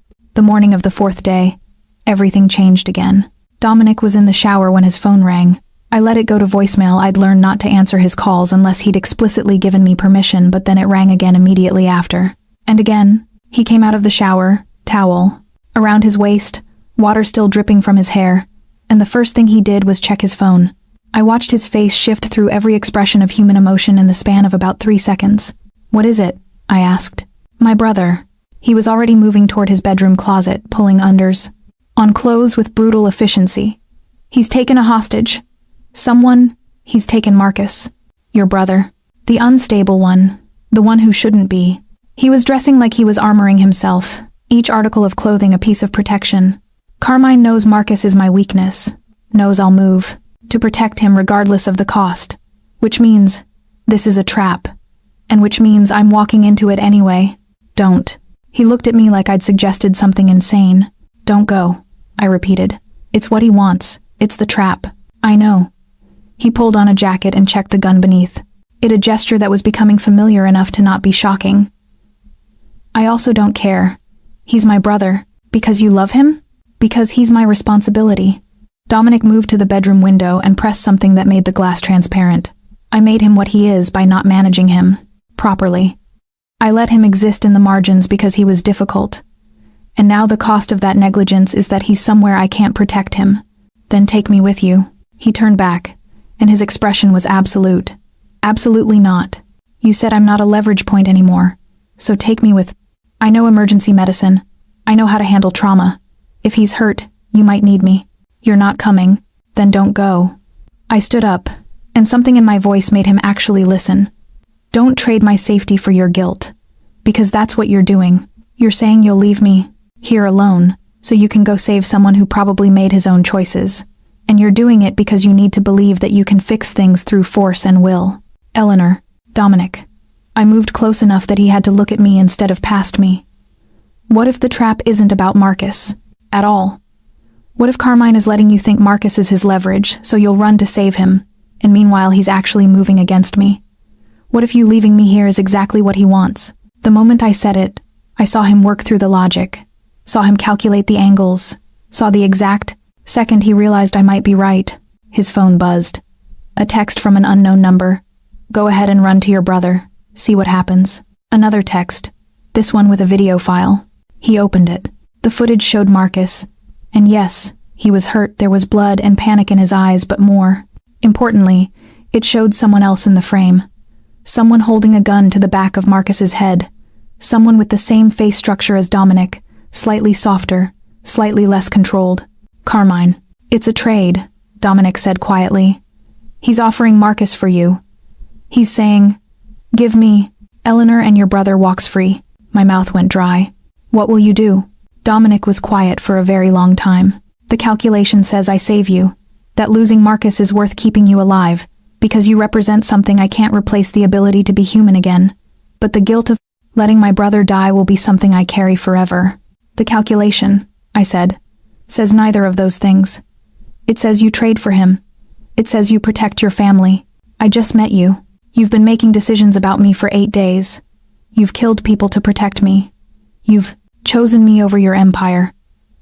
[SPEAKER 1] morning of the 4th day, everything changed again. Dominic was in the shower when his phone rang. I let it go to voicemail. I'd learned not to answer his calls unless he'd explicitly given me permission, but then it rang again immediately after. And again, he came out of the shower, towel around his waist, water still dripping from his hair, and the first thing he did was check his phone. I watched his face shift through every expression of human emotion in the span of about 3 seconds. What is it? I asked. My brother. He was already moving toward his bedroom closet, pulling unders on clothes with brutal efficiency. He's taken a hostage. He's taken Marcus. Your brother. The unstable one. The one who shouldn't be. He was dressing like he was armoring himself, each article of clothing a piece of protection. Carmine knows Marcus is my weakness, knows I'll move, to protect him regardless of the cost, which means this is a trap, and which means I'm walking into it anyway. Don't. He looked at me like I'd suggested something insane. Don't go, I repeated. It's what he wants. It's the trap. I know. He pulled on a jacket and checked the gun beneath, it a gesture that was becoming familiar enough to not be shocking. I also don't care. He's my brother. Because you love him? Because he's my responsibility. Dominic moved to the bedroom window and pressed something that made the glass transparent. I made him what he is by not managing him properly. I let him exist in the margins because he was difficult. And now the cost of that negligence is that he's somewhere I can't protect him. Then take me with you. He turned back, and his expression was absolute. Absolutely not. You said I'm not a leverage point anymore. So take me with... I know emergency medicine. I know how to handle trauma. If he's hurt, you might need me. You're not coming. Then don't go. I stood up, and something in my voice made him actually listen. Don't trade my safety for your guilt. Because that's what you're doing. You're saying you'll leave me here alone, so you can go save someone who probably made his own choices. And you're doing it because you need to believe that you can fix things through force and will. Eleanor. Dominic. I moved close enough that he had to look at me instead of past me. What if the trap isn't about Marcus? At all? What if Carmine is letting you think Marcus is his leverage, so you'll run to save him, and meanwhile he's actually moving against me? What if you leaving me here is exactly what he wants? The moment I said it, I saw him work through the logic, saw him calculate the angles, saw the exact second he realized I might be right. His phone buzzed. A text from an unknown number. Go ahead and run to your brother. See what happens. Another text. This one with a video file. He opened it. The footage showed Marcus. And yes, he was hurt. There was blood and panic in his eyes, but more importantly, it showed someone else in the frame. Someone holding a gun to the back of Marcus's head. Someone with the same face structure as Dominic, slightly softer, slightly less controlled. Carmine. It's a trade, Dominic said quietly. He's offering Marcus for you. He's saying, give me Eleanor and your brother walks free. My mouth went dry. What will you do? Dominic was quiet for a very long time. The calculation says I save you. That losing Marcus is worth keeping you alive, because you represent something I can't replace, the ability to be human again. But the guilt of letting my brother die will be something I carry forever. The calculation, I said, says neither of those things. It says you trade for him. It says you protect your family. I just met you. You've been making decisions about me for 8 days. You've killed people to protect me. You've chosen me over your empire.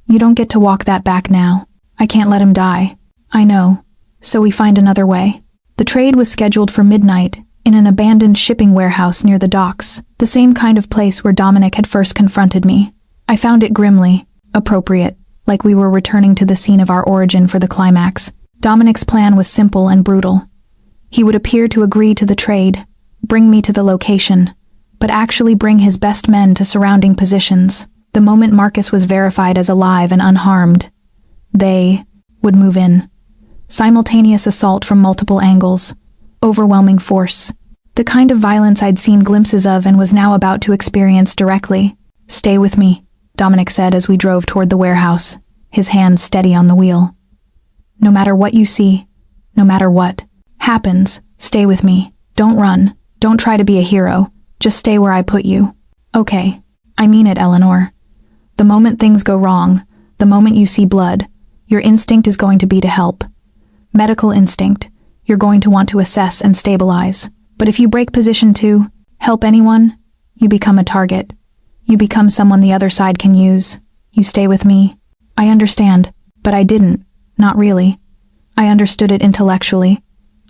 [SPEAKER 1] You don't get to walk that back now. I can't let him die. I know. So we find another way. The trade was scheduled for midnight in an abandoned shipping warehouse near the docks, the same kind of place where Dominic had first confronted me. I found it grimly appropriate, like we were returning to the scene of our origin for the climax. Dominic's plan was simple and brutal. He would appear to agree to the trade, bring me to the location, but actually bring his best men to surrounding positions. The moment Marcus was verified as alive and unharmed, they would move in. Simultaneous assault from multiple angles. Overwhelming force. The kind of violence I'd seen glimpses of and was now about to experience directly. Stay with me, Dominic said as we drove toward the warehouse, his hands steady on the wheel. No matter what you see, no matter what happens, stay with me. Don't run. Don't try to be a hero. Just stay where I put you. Okay. I mean it, Eleanor. The moment things go wrong, the moment you see blood, your instinct is going to be to help. Medical instinct. You're going to want to assess and stabilize. But if you break position to help anyone, you become a target. You become someone the other side can use. You stay with me. I understand, but I didn't. Not really. I understood it intellectually.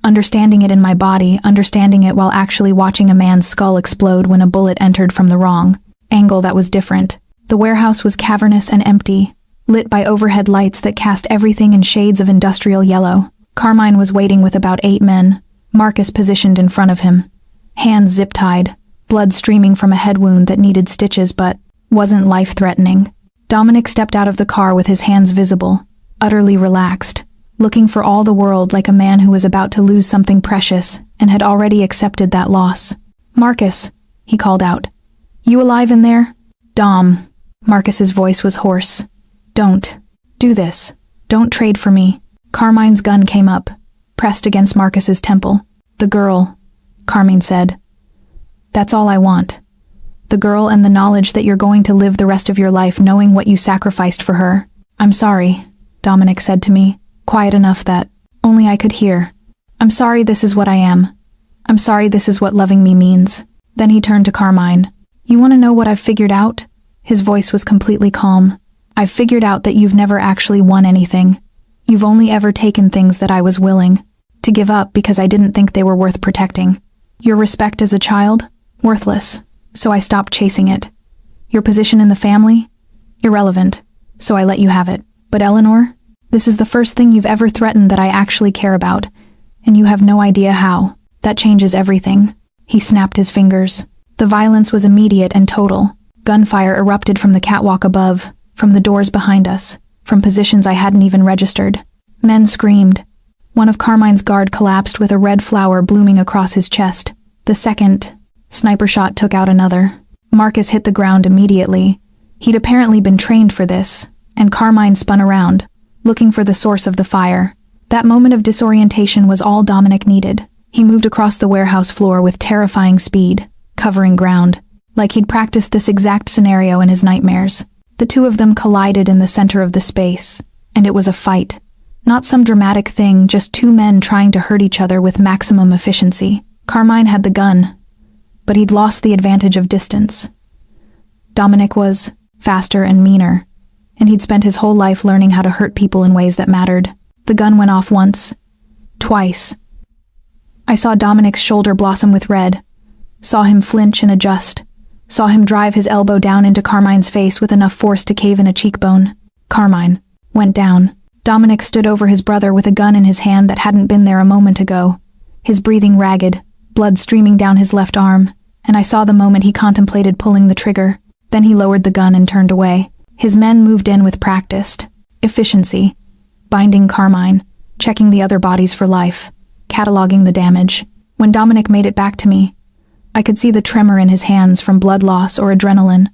[SPEAKER 1] Understanding it in my body, understanding it while actually watching a man's skull explode when a bullet entered from the wrong angle that was different. The warehouse was cavernous and empty, lit by overhead lights that cast everything in shades of industrial yellow. Carmine was waiting with about 8 men, Marcus positioned in front of him. Hands zip-tied, blood streaming from a head wound that needed stitches but wasn't life-threatening. Dominic stepped out of the car with his hands visible, utterly relaxed, looking for all the world like a man who was about to lose something precious and had already accepted that loss. Marcus, he called out. You alive in there? Dom. Marcus's voice was hoarse. Don't do this. Don't trade for me. Carmine's gun came up, pressed against Marcus's temple. The girl, Carmine said. That's all I want. The girl and the knowledge that you're going to live the rest of your life knowing what you sacrificed for her. I'm sorry, Dominic said to me, quiet enough that only I could hear. I'm sorry this is what I am. I'm sorry this is what loving me means. Then he turned to Carmine. You want to know what I've figured out? His voice was completely calm. I've figured out that you've never actually won anything. You've only ever taken things that I was willing to give up because I didn't think they were worth protecting. Your respect as a child? Worthless. So I stopped chasing it. Your position in the family? Irrelevant. So I let you have it. But Eleanor, this is the first thing you've ever threatened that I actually care about, and you have no idea how. That changes everything. He snapped his fingers. The violence was immediate and total. Gunfire erupted from the catwalk above, from the doors behind us, from positions I hadn't even registered. Men screamed. One of Carmine's guard collapsed with a red flower blooming across his chest. The second sniper shot took out another. Marcus hit the ground immediately. He'd apparently been trained for this, and Carmine spun around, looking for the source of the fire. That moment of disorientation was all Dominic needed. He moved across the warehouse floor with terrifying speed, covering ground, like he'd practiced this exact scenario in his nightmares. The two of them collided in the center of the space, and it was a fight. Not some dramatic thing, just 2 men trying to hurt each other with maximum efficiency. Carmine had the gun, but he'd lost the advantage of distance. Dominic was faster and meaner, and he'd spent his whole life learning how to hurt people in ways that mattered. The gun went off once, twice. I saw Dominic's shoulder blossom with red, saw him flinch and adjust, saw him drive his elbow down into Carmine's face with enough force to cave in a cheekbone. Carmine went down. Dominic stood over his brother with a gun in his hand that hadn't been there a moment ago, his breathing ragged, blood streaming down his left arm, and I saw the moment he contemplated pulling the trigger. Then he lowered the gun and turned away. His men moved in with practiced efficiency, binding Carmine, checking the other bodies for life, cataloging the damage. When Dominic made it back to me, I could see the tremor in his hands from blood loss or adrenaline,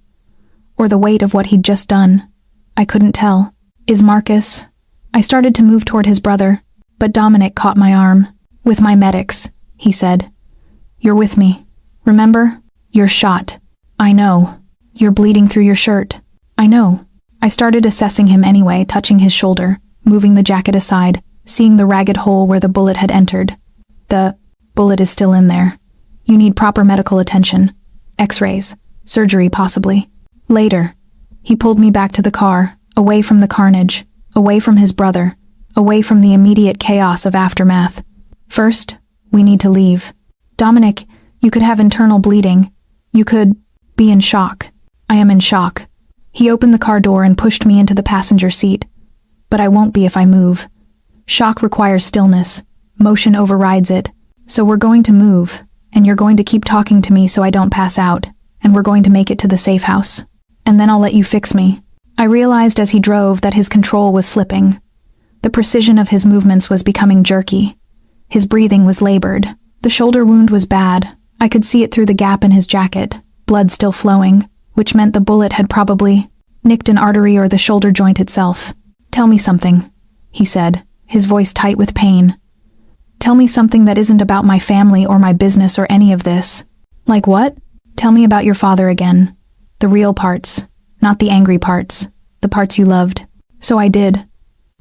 [SPEAKER 1] or the weight of what he'd just done. I couldn't tell. Is Marcus? I started to move toward his brother, but Dominic caught my arm. With my medics, he said. You're with me. Remember? You're shot. I know. You're bleeding through your shirt. I know. I started assessing him anyway, touching his shoulder, moving the jacket aside, seeing the ragged hole where the bullet had entered. The bullet is still in there. You need proper medical attention. X-rays. Surgery, possibly. Later. He pulled me back to the car, away from the carnage, away from his brother, away from the immediate chaos of aftermath. First, we need to leave. Dominic, you could have internal bleeding. You could be in shock. I am in shock. He opened the car door and pushed me into the passenger seat. But I won't be if I move. Shock requires stillness. Motion overrides it. So we're going to move, and you're going to keep talking to me so I don't pass out, and we're going to make it to the safe house. And then I'll let you fix me. I realized as he drove that his control was slipping. The precision of his movements was becoming jerky. His breathing was labored. The shoulder wound was bad. I could see it through the gap in his jacket, blood still flowing, which meant the bullet had probably nicked an artery or the shoulder joint itself. Tell me something, he said, his voice tight with pain. Tell me something that isn't about my family or my business or any of this. Like what? Tell me about your father again. The real parts, not the angry parts, the parts you loved. So I did.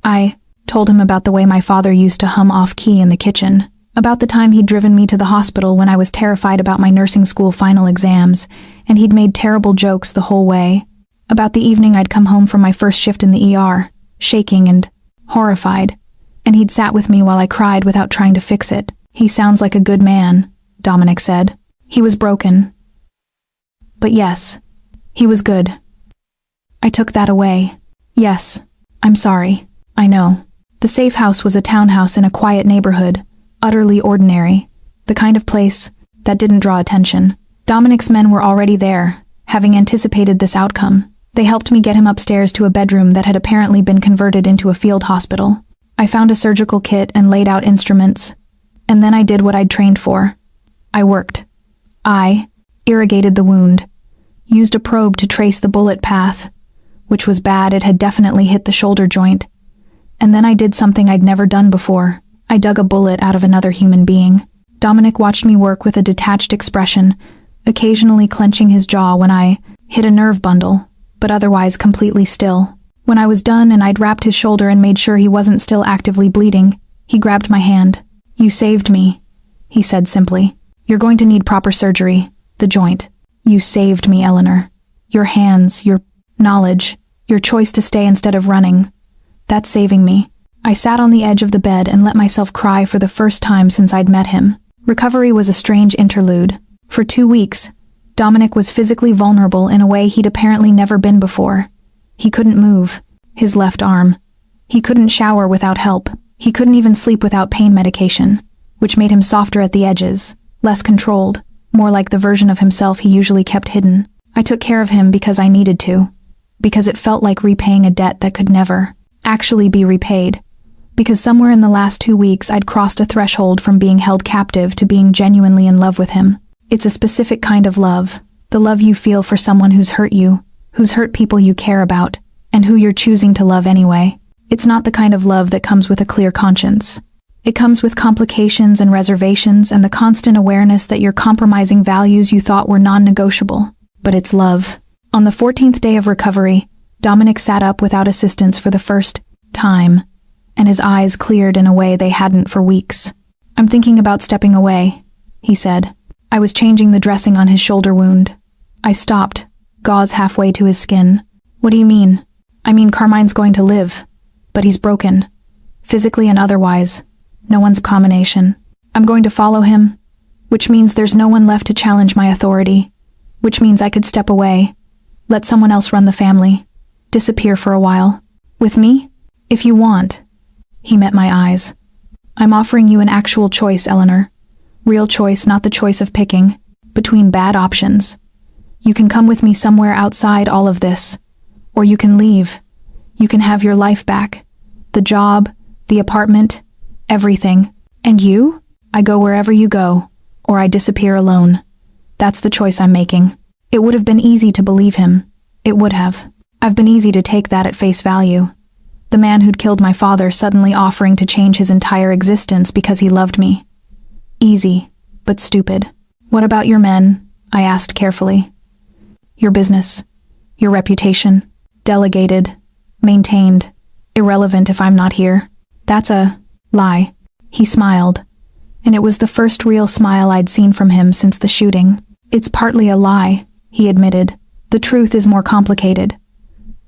[SPEAKER 1] I told him about the way my father used to hum off-key in the kitchen, about the time he'd driven me to the hospital when I was terrified about my nursing school final exams, and he'd made terrible jokes the whole way, about the evening I'd come home from my first shift in the ER, shaking and horrified, and he'd sat with me while I cried without trying to fix it. He sounds like a good man, Dominic said. He was broken. But yes, he was good. I took that away. Yes, I'm sorry. I know. The safe house was a townhouse in a quiet neighborhood, utterly ordinary, the kind of place that didn't draw attention. Dominic's men were already there, having anticipated this outcome. They helped me get him upstairs to a bedroom that had apparently been converted into a field hospital. I found a surgical kit and laid out instruments, and then I did what I'd trained for. I worked. I irrigated the wound, used a probe to trace the bullet path, which was bad. It had definitely hit the shoulder joint. And then I did something I'd never done before. I dug a bullet out of another human being. Dominic watched me work with a detached expression, occasionally clenching his jaw when I hit a nerve bundle, but otherwise completely still. When I was done and I'd wrapped his shoulder and made sure he wasn't still actively bleeding, he grabbed my hand. You saved me, he said simply. You're going to need proper surgery. The joint. You saved me, Eleanor. Your hands, your knowledge, your choice to stay instead of running. That's saving me. I sat on the edge of the bed and let myself cry for the first time since I'd met him. Recovery was a strange interlude. For 2 weeks, Dominic was physically vulnerable in a way he'd apparently never been before. He couldn't move. His left arm. He couldn't shower without help. He couldn't even sleep without pain medication, which made him softer at the edges, less controlled, more like the version of himself he usually kept hidden. I took care of him because I needed to, because it felt like repaying a debt that could never actually be repaid, because somewhere in the last 2 weeks I'd crossed a threshold from being held captive to being genuinely in love with him. It's a specific kind of love, the love you feel for someone who's hurt you, who's hurt people you care about, and who you're choosing to love anyway. It's not the kind of love that comes with a clear conscience. It comes with complications and reservations and the constant awareness that you're compromising values you thought were non-negotiable. But it's love. On the 14th day of recovery, Dominic sat up without assistance for the first time, and his eyes cleared in a way they hadn't for weeks. I'm thinking about stepping away, he said. I was changing the dressing on his shoulder wound. I stopped, gauze halfway to his skin. What do you mean? I mean Carmine's going to live, but he's broken, physically and otherwise. No one's combination. I'm going to follow him, which means there's no one left to challenge my authority, which means I could step away, let someone else run the family, disappear for a while. With me? If you want. He met my eyes. I'm offering you an actual choice, Eleanor. Real choice, not the choice of picking between bad options. You can come with me somewhere outside all of this, or you can leave. You can have your life back, The job, the apartment, everything. And you? I go wherever you go, or I disappear alone. That's the choice I'm making. It would have been easy to believe him. It would have. I've been easy to take that at face value. The man who'd killed my father suddenly offering to change his entire existence because he loved me. Easy, but stupid. What about your men? I asked carefully. Your business, your reputation, delegated, maintained, irrelevant if I'm not here. That's a lie. He smiled, and it was the first real smile I'd seen from him since the shooting. It's partly a lie, he admitted. The truth is more complicated.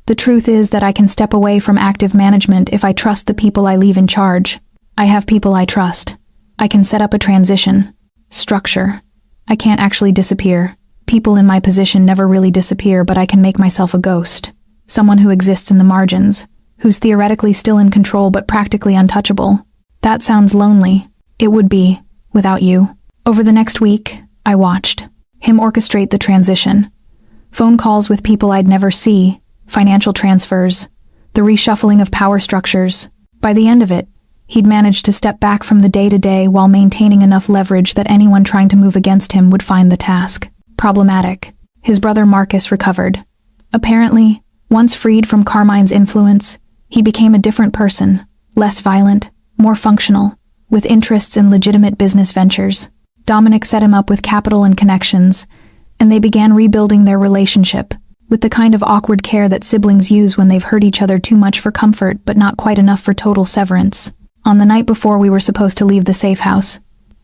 [SPEAKER 1] The truth is that I can step away from active management if I trust the people I leave in charge. I have people I trust. I can set up a transition. Structure. I can't actually disappear. People in my position never really disappear, but I can make myself a ghost. Someone who exists in the margins, who's theoretically still in control but practically untouchable. That sounds lonely. It would be, without you. Over the next week, I watched him orchestrate the transition. Phone calls with people I'd never see, financial transfers, the reshuffling of power structures. By the end of it, he'd managed to step back from the day-to-day while maintaining enough leverage that anyone trying to move against him would find the task problematic. His brother Marcus recovered. Apparently, once freed from Carmine's influence, he became a different person, less violent, more functional, with interests in legitimate business ventures. Dominic set him up with capital and connections, and they began rebuilding their relationship, with the kind of awkward care that siblings use when they've hurt each other too much for comfort but not quite enough for total severance. On the night before we were supposed to leave the safe house,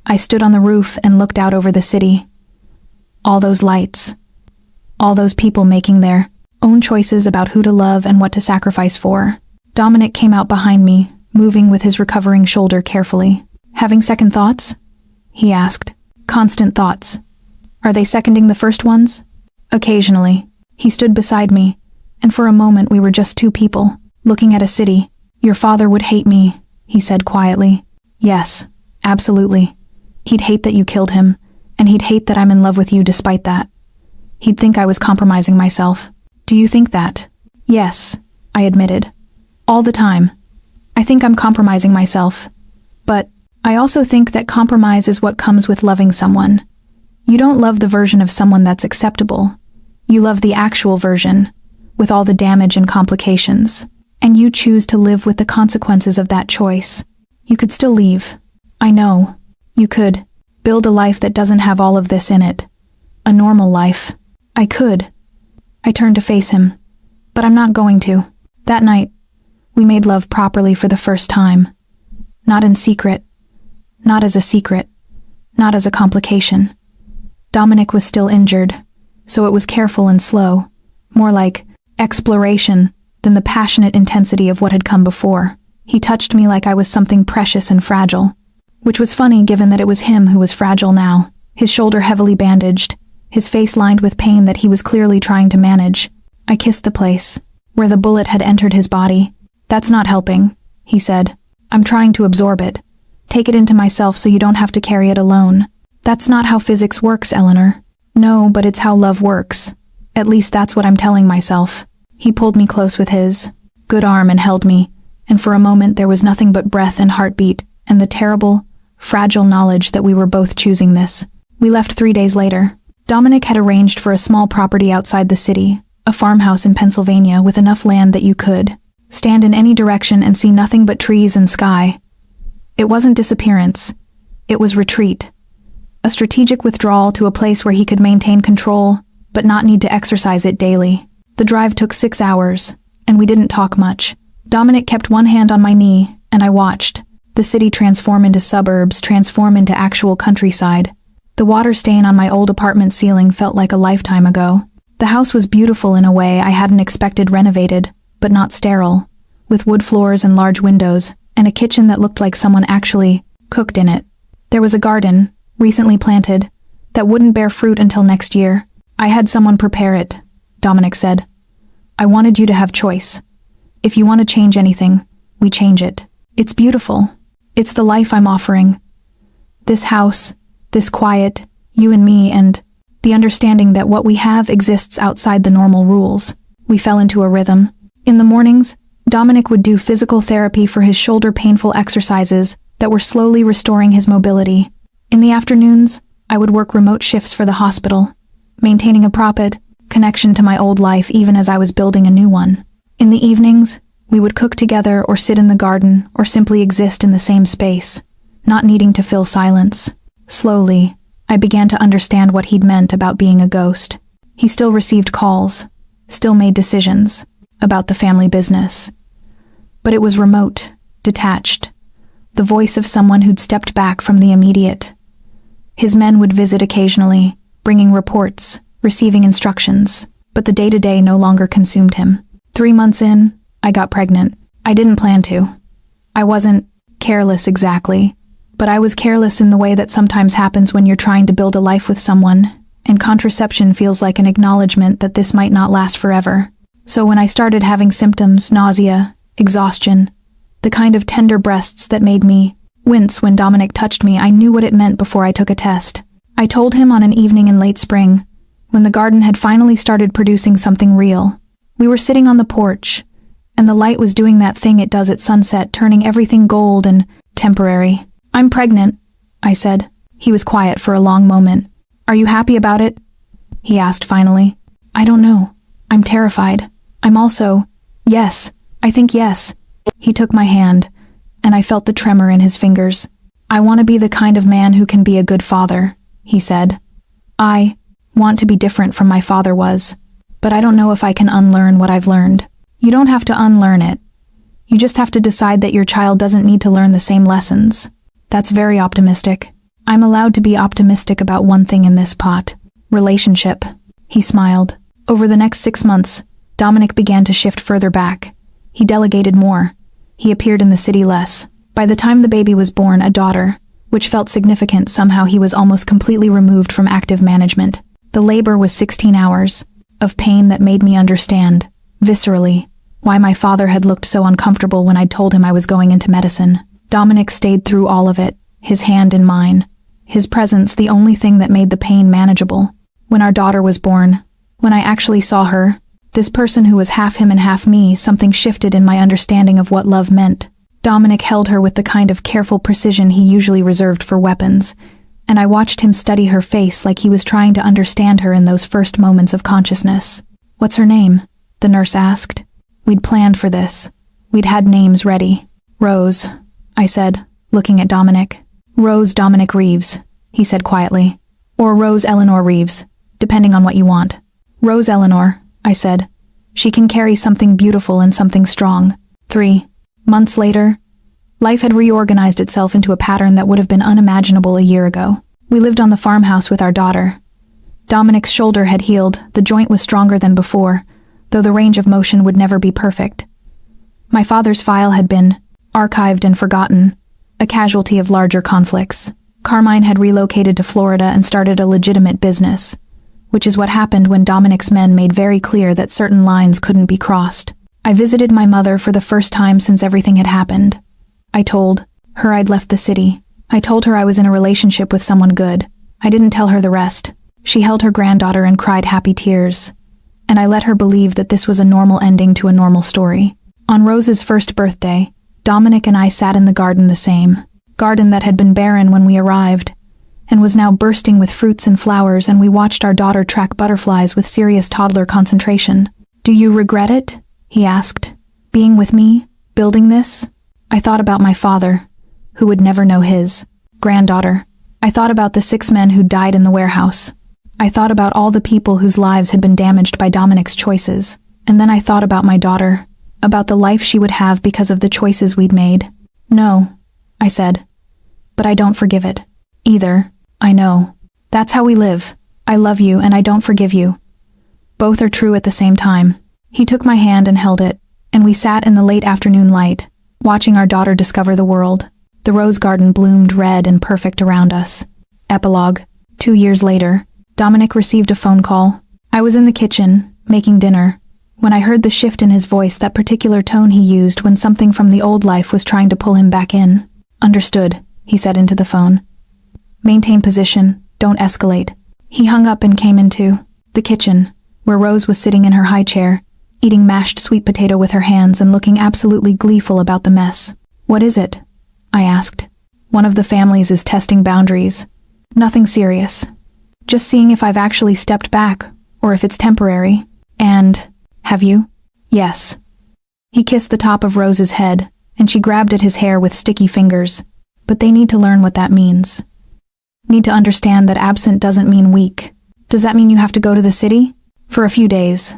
[SPEAKER 1] I stood on the roof and looked out over the city. All those lights. All those people making their own choices about who to love and what to sacrifice for. Dominic came out behind me, moving with his recovering shoulder carefully. Having second thoughts? He asked. Constant thoughts. Are they seconding the first ones? Occasionally. He stood beside me, and for a moment we were just two people, looking at a city. Your father would hate me, he said quietly. Yes, absolutely. He'd hate that you killed him, and he'd hate that I'm in love with you despite that. He'd think I was compromising myself. Do you think that? Yes, I admitted. All the time. I think I'm compromising myself. But I also think that compromise is what comes with loving someone. You don't love the version of someone that's acceptable. You love the actual version, with all the damage and complications. And you choose to live with the consequences of that choice. You could still leave. I know. You could build a life that doesn't have all of this in it. A normal life. I could. I turned to face him. But I'm not going to. That night, we made love properly for the first time. Not in secret. Not as a secret. Not as a complication. Dominic was still injured, so it was careful and slow, more like exploration than the passionate intensity of what had come before. He touched me like I was something precious and fragile, which was funny given that it was him who was fragile now, his shoulder heavily bandaged, his face lined with pain that he was clearly trying to manage. I kissed the place, where the bullet had entered his body. That's not helping, he said. I'm trying to absorb it. Take it into myself so you don't have to carry it alone. That's not how physics works, Eleanor. No, but it's how love works. At least that's what I'm telling myself. He pulled me close with his good arm and held me, and for a moment there was nothing but breath and heartbeat, and the terrible, fragile knowledge that we were both choosing this. We left 3 days later. Dominic had arranged for a small property outside the city, a farmhouse in Pennsylvania with enough land that you could stand in any direction and see nothing but trees and sky. It wasn't disappearance. It was retreat. A strategic withdrawal to a place where he could maintain control, but not need to exercise it daily. The drive took 6 hours, and we didn't talk much. Dominic kept one hand on my knee, and I watched. The city transform into suburbs, transform into actual countryside. The water stain on my old apartment ceiling felt like a lifetime ago. The house was beautiful in a way I hadn't expected, renovated, but not sterile, with wood floors and large windows, and a kitchen that looked like someone actually cooked in it. There was a garden, recently planted, that wouldn't bear fruit until next year. I had someone prepare it, Dominic said. I wanted you to have choice. If you want to change anything, we change it. It's beautiful. It's the life I'm offering. This house, this quiet, you and me, and the understanding that what we have exists outside the normal rules. We fell into a rhythm. In the mornings, Dominic would do physical therapy for his shoulder painful exercises that were slowly restoring his mobility. In the afternoons, I would work remote shifts for the hospital, maintaining a proper connection to my old life even as I was building a new one. In the evenings, we would cook together or sit in the garden or simply exist in the same space, not needing to fill silence. Slowly, I began to understand what he'd meant about being a ghost. He still received calls, still made decisions about the family business. But it was remote, detached, the voice of someone who'd stepped back from the immediate. His men would visit occasionally, bringing reports, receiving instructions, but the day-to-day no longer consumed him. 3 months in, I got pregnant. I didn't plan to. I wasn't careless exactly, but I was careless in the way that sometimes happens when you're trying to build a life with someone, and contraception feels like an acknowledgement that this might not last forever. So when I started having symptoms, nausea, exhaustion, the kind of tender breasts that made me wince when Dominic touched me, I knew what it meant before I took a test. I told him on an evening in late spring, when the garden had finally started producing something real. We were sitting on the porch, and the light was doing that thing it does at sunset, turning everything gold and temporary. "I'm pregnant," I said. He was quiet for a long moment. "Are you happy about it?" he asked finally. "I don't know. I'm terrified. I'm also, yes, I think yes." He took my hand, and I felt the tremor in his fingers. "I want to be the kind of man who can be a good father," he said. "I want to be different from my father was, but I don't know if I can unlearn what I've learned." "You don't have to unlearn it. You just have to decide that your child doesn't need to learn the same lessons." "That's very optimistic." "I'm allowed to be optimistic about one thing in this pot. Relationship." He smiled. Over the next 6 months, Dominic began to shift further back. He delegated more. He appeared in the city less. By the time the baby was born, a daughter, which felt significant, somehow he was almost completely removed from active management. The labor was 16 hours, of pain that made me understand, viscerally, why my father had looked so uncomfortable when I'd told him I was going into medicine. Dominic stayed through all of it, his hand in mine, his presence the only thing that made the pain manageable. When our daughter was born, when I actually saw her, this person who was half him and half me, something shifted in my understanding of what love meant. Dominic held her with the kind of careful precision he usually reserved for weapons, and I watched him study her face like he was trying to understand her in those first moments of consciousness. "What's her name?" the nurse asked. We'd planned for this. We'd had names ready. "Rose," I said, looking at Dominic. "Rose Dominic Reeves," he said quietly. "Or Rose Eleanor Reeves, depending on what you want." "Rose Eleanor," I said. "She can carry something beautiful and something strong." 3 months later, life had reorganized itself into a pattern that would have been unimaginable a year ago. We lived on the farmhouse with our daughter. Dominic's shoulder had healed, the joint was stronger than before, though the range of motion would never be perfect. My father's file had been archived and forgotten, a casualty of larger conflicts. Carmine had relocated to Florida and started a legitimate business, which is what happened when Dominic's men made very clear that certain lines couldn't be crossed. I visited my mother for the first time since everything had happened. I told her I'd left the city. I told her I was in a relationship with someone good. I didn't tell her the rest. She held her granddaughter and cried happy tears, and I let her believe that this was a normal ending to a normal story. On Rose's first birthday, Dominic and I sat in the garden, the same garden that had been barren when we arrived, and was now bursting with fruits and flowers, and we watched our daughter track butterflies with serious toddler concentration. "Do you regret it?" he asked. "Being with me? Building this?" I thought about my father, who would never know his granddaughter. I thought about the 6 men who died in the warehouse. I thought about all the people whose lives had been damaged by Dominic's choices. And then I thought about my daughter, about the life she would have because of the choices we'd made. "No," I said. "But I don't forgive it. Either. I know. That's how we live. I love you and I don't forgive you. Both are true at the same time." He took my hand and held it, and we sat in the late afternoon light, watching our daughter discover the world. The rose garden bloomed red and perfect around us. Epilogue. 2 years later, Dominic received a phone call. I was in the kitchen, making dinner, when I heard the shift in his voice, that particular tone he used when something from the old life was trying to pull him back in. "Understood," he said into the phone. "Maintain position, don't escalate." He hung up and came into the kitchen, where Rose was sitting in her high chair, eating mashed sweet potato with her hands and looking absolutely gleeful about the mess. "What is it?" I asked. "One of the families is testing boundaries. Nothing serious. Just seeing if I've actually stepped back, or if it's temporary. And, have you?" "Yes." He kissed the top of Rose's head, and she grabbed at his hair with sticky fingers. "But they need to learn what that means. Need to understand that absent doesn't mean weak." "Does that mean you have to go to the city?" "For a few days.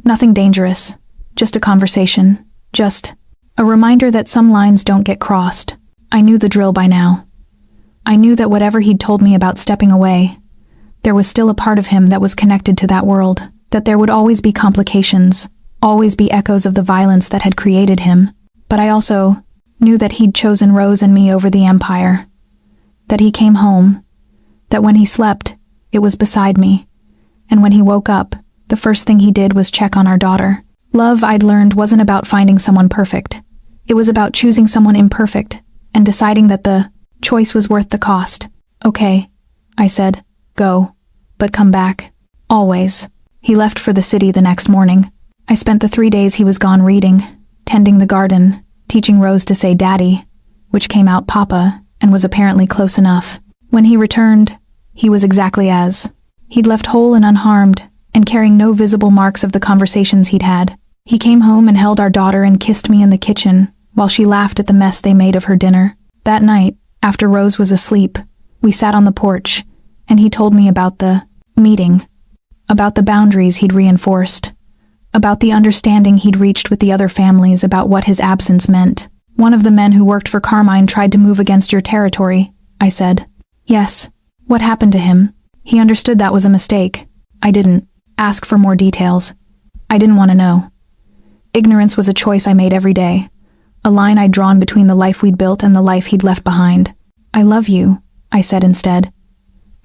[SPEAKER 1] Nothing dangerous. Just a conversation. Just a reminder that some lines don't get crossed." I knew the drill by now. I knew that whatever he'd told me about stepping away, there was still a part of him that was connected to that world, that there would always be complications, always be echoes of the violence that had created him. But I also knew that he'd chosen Rose and me over the Empire, that he came home, that when he slept, it was beside me, and when he woke up, the first thing he did was check on our daughter. Love, I'd learned, wasn't about finding someone perfect. It was about choosing someone imperfect and deciding that the choice was worth the cost. "Okay," I said, "go, but come back. Always." He left for the city the next morning. I spent the 3 days he was gone reading, tending the garden, teaching Rose to say daddy, which came out papa, and was apparently close enough. When he returned, he was exactly as. He'd left whole and unharmed, and carrying no visible marks of the conversations he'd had. He came home and held our daughter and kissed me in the kitchen, while she laughed at the mess they made of her dinner. That night, after Rose was asleep, we sat on the porch, and he told me about the meeting, about the boundaries he'd reinforced, about the understanding he'd reached with the other families about what his absence meant. "One of the men who worked for Carmine tried to move against your territory," I said. "Yes. What happened to him?" "He understood that was a mistake." I didn't ask for more details. I didn't want to know. Ignorance was a choice I made every day, a line I'd drawn between the life we'd built and the life he'd left behind. "I love you," I said instead.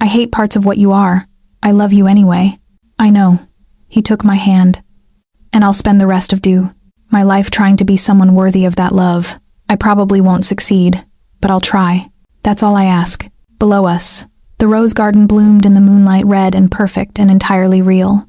[SPEAKER 1] "I hate parts of what you are. I love you anyway." "I know." He took my hand. "And I'll spend the rest of my life trying to be someone worthy of that love. I probably won't succeed, but I'll try. That's all I ask." Below us, the rose garden bloomed in the moonlight, red and perfect and entirely real.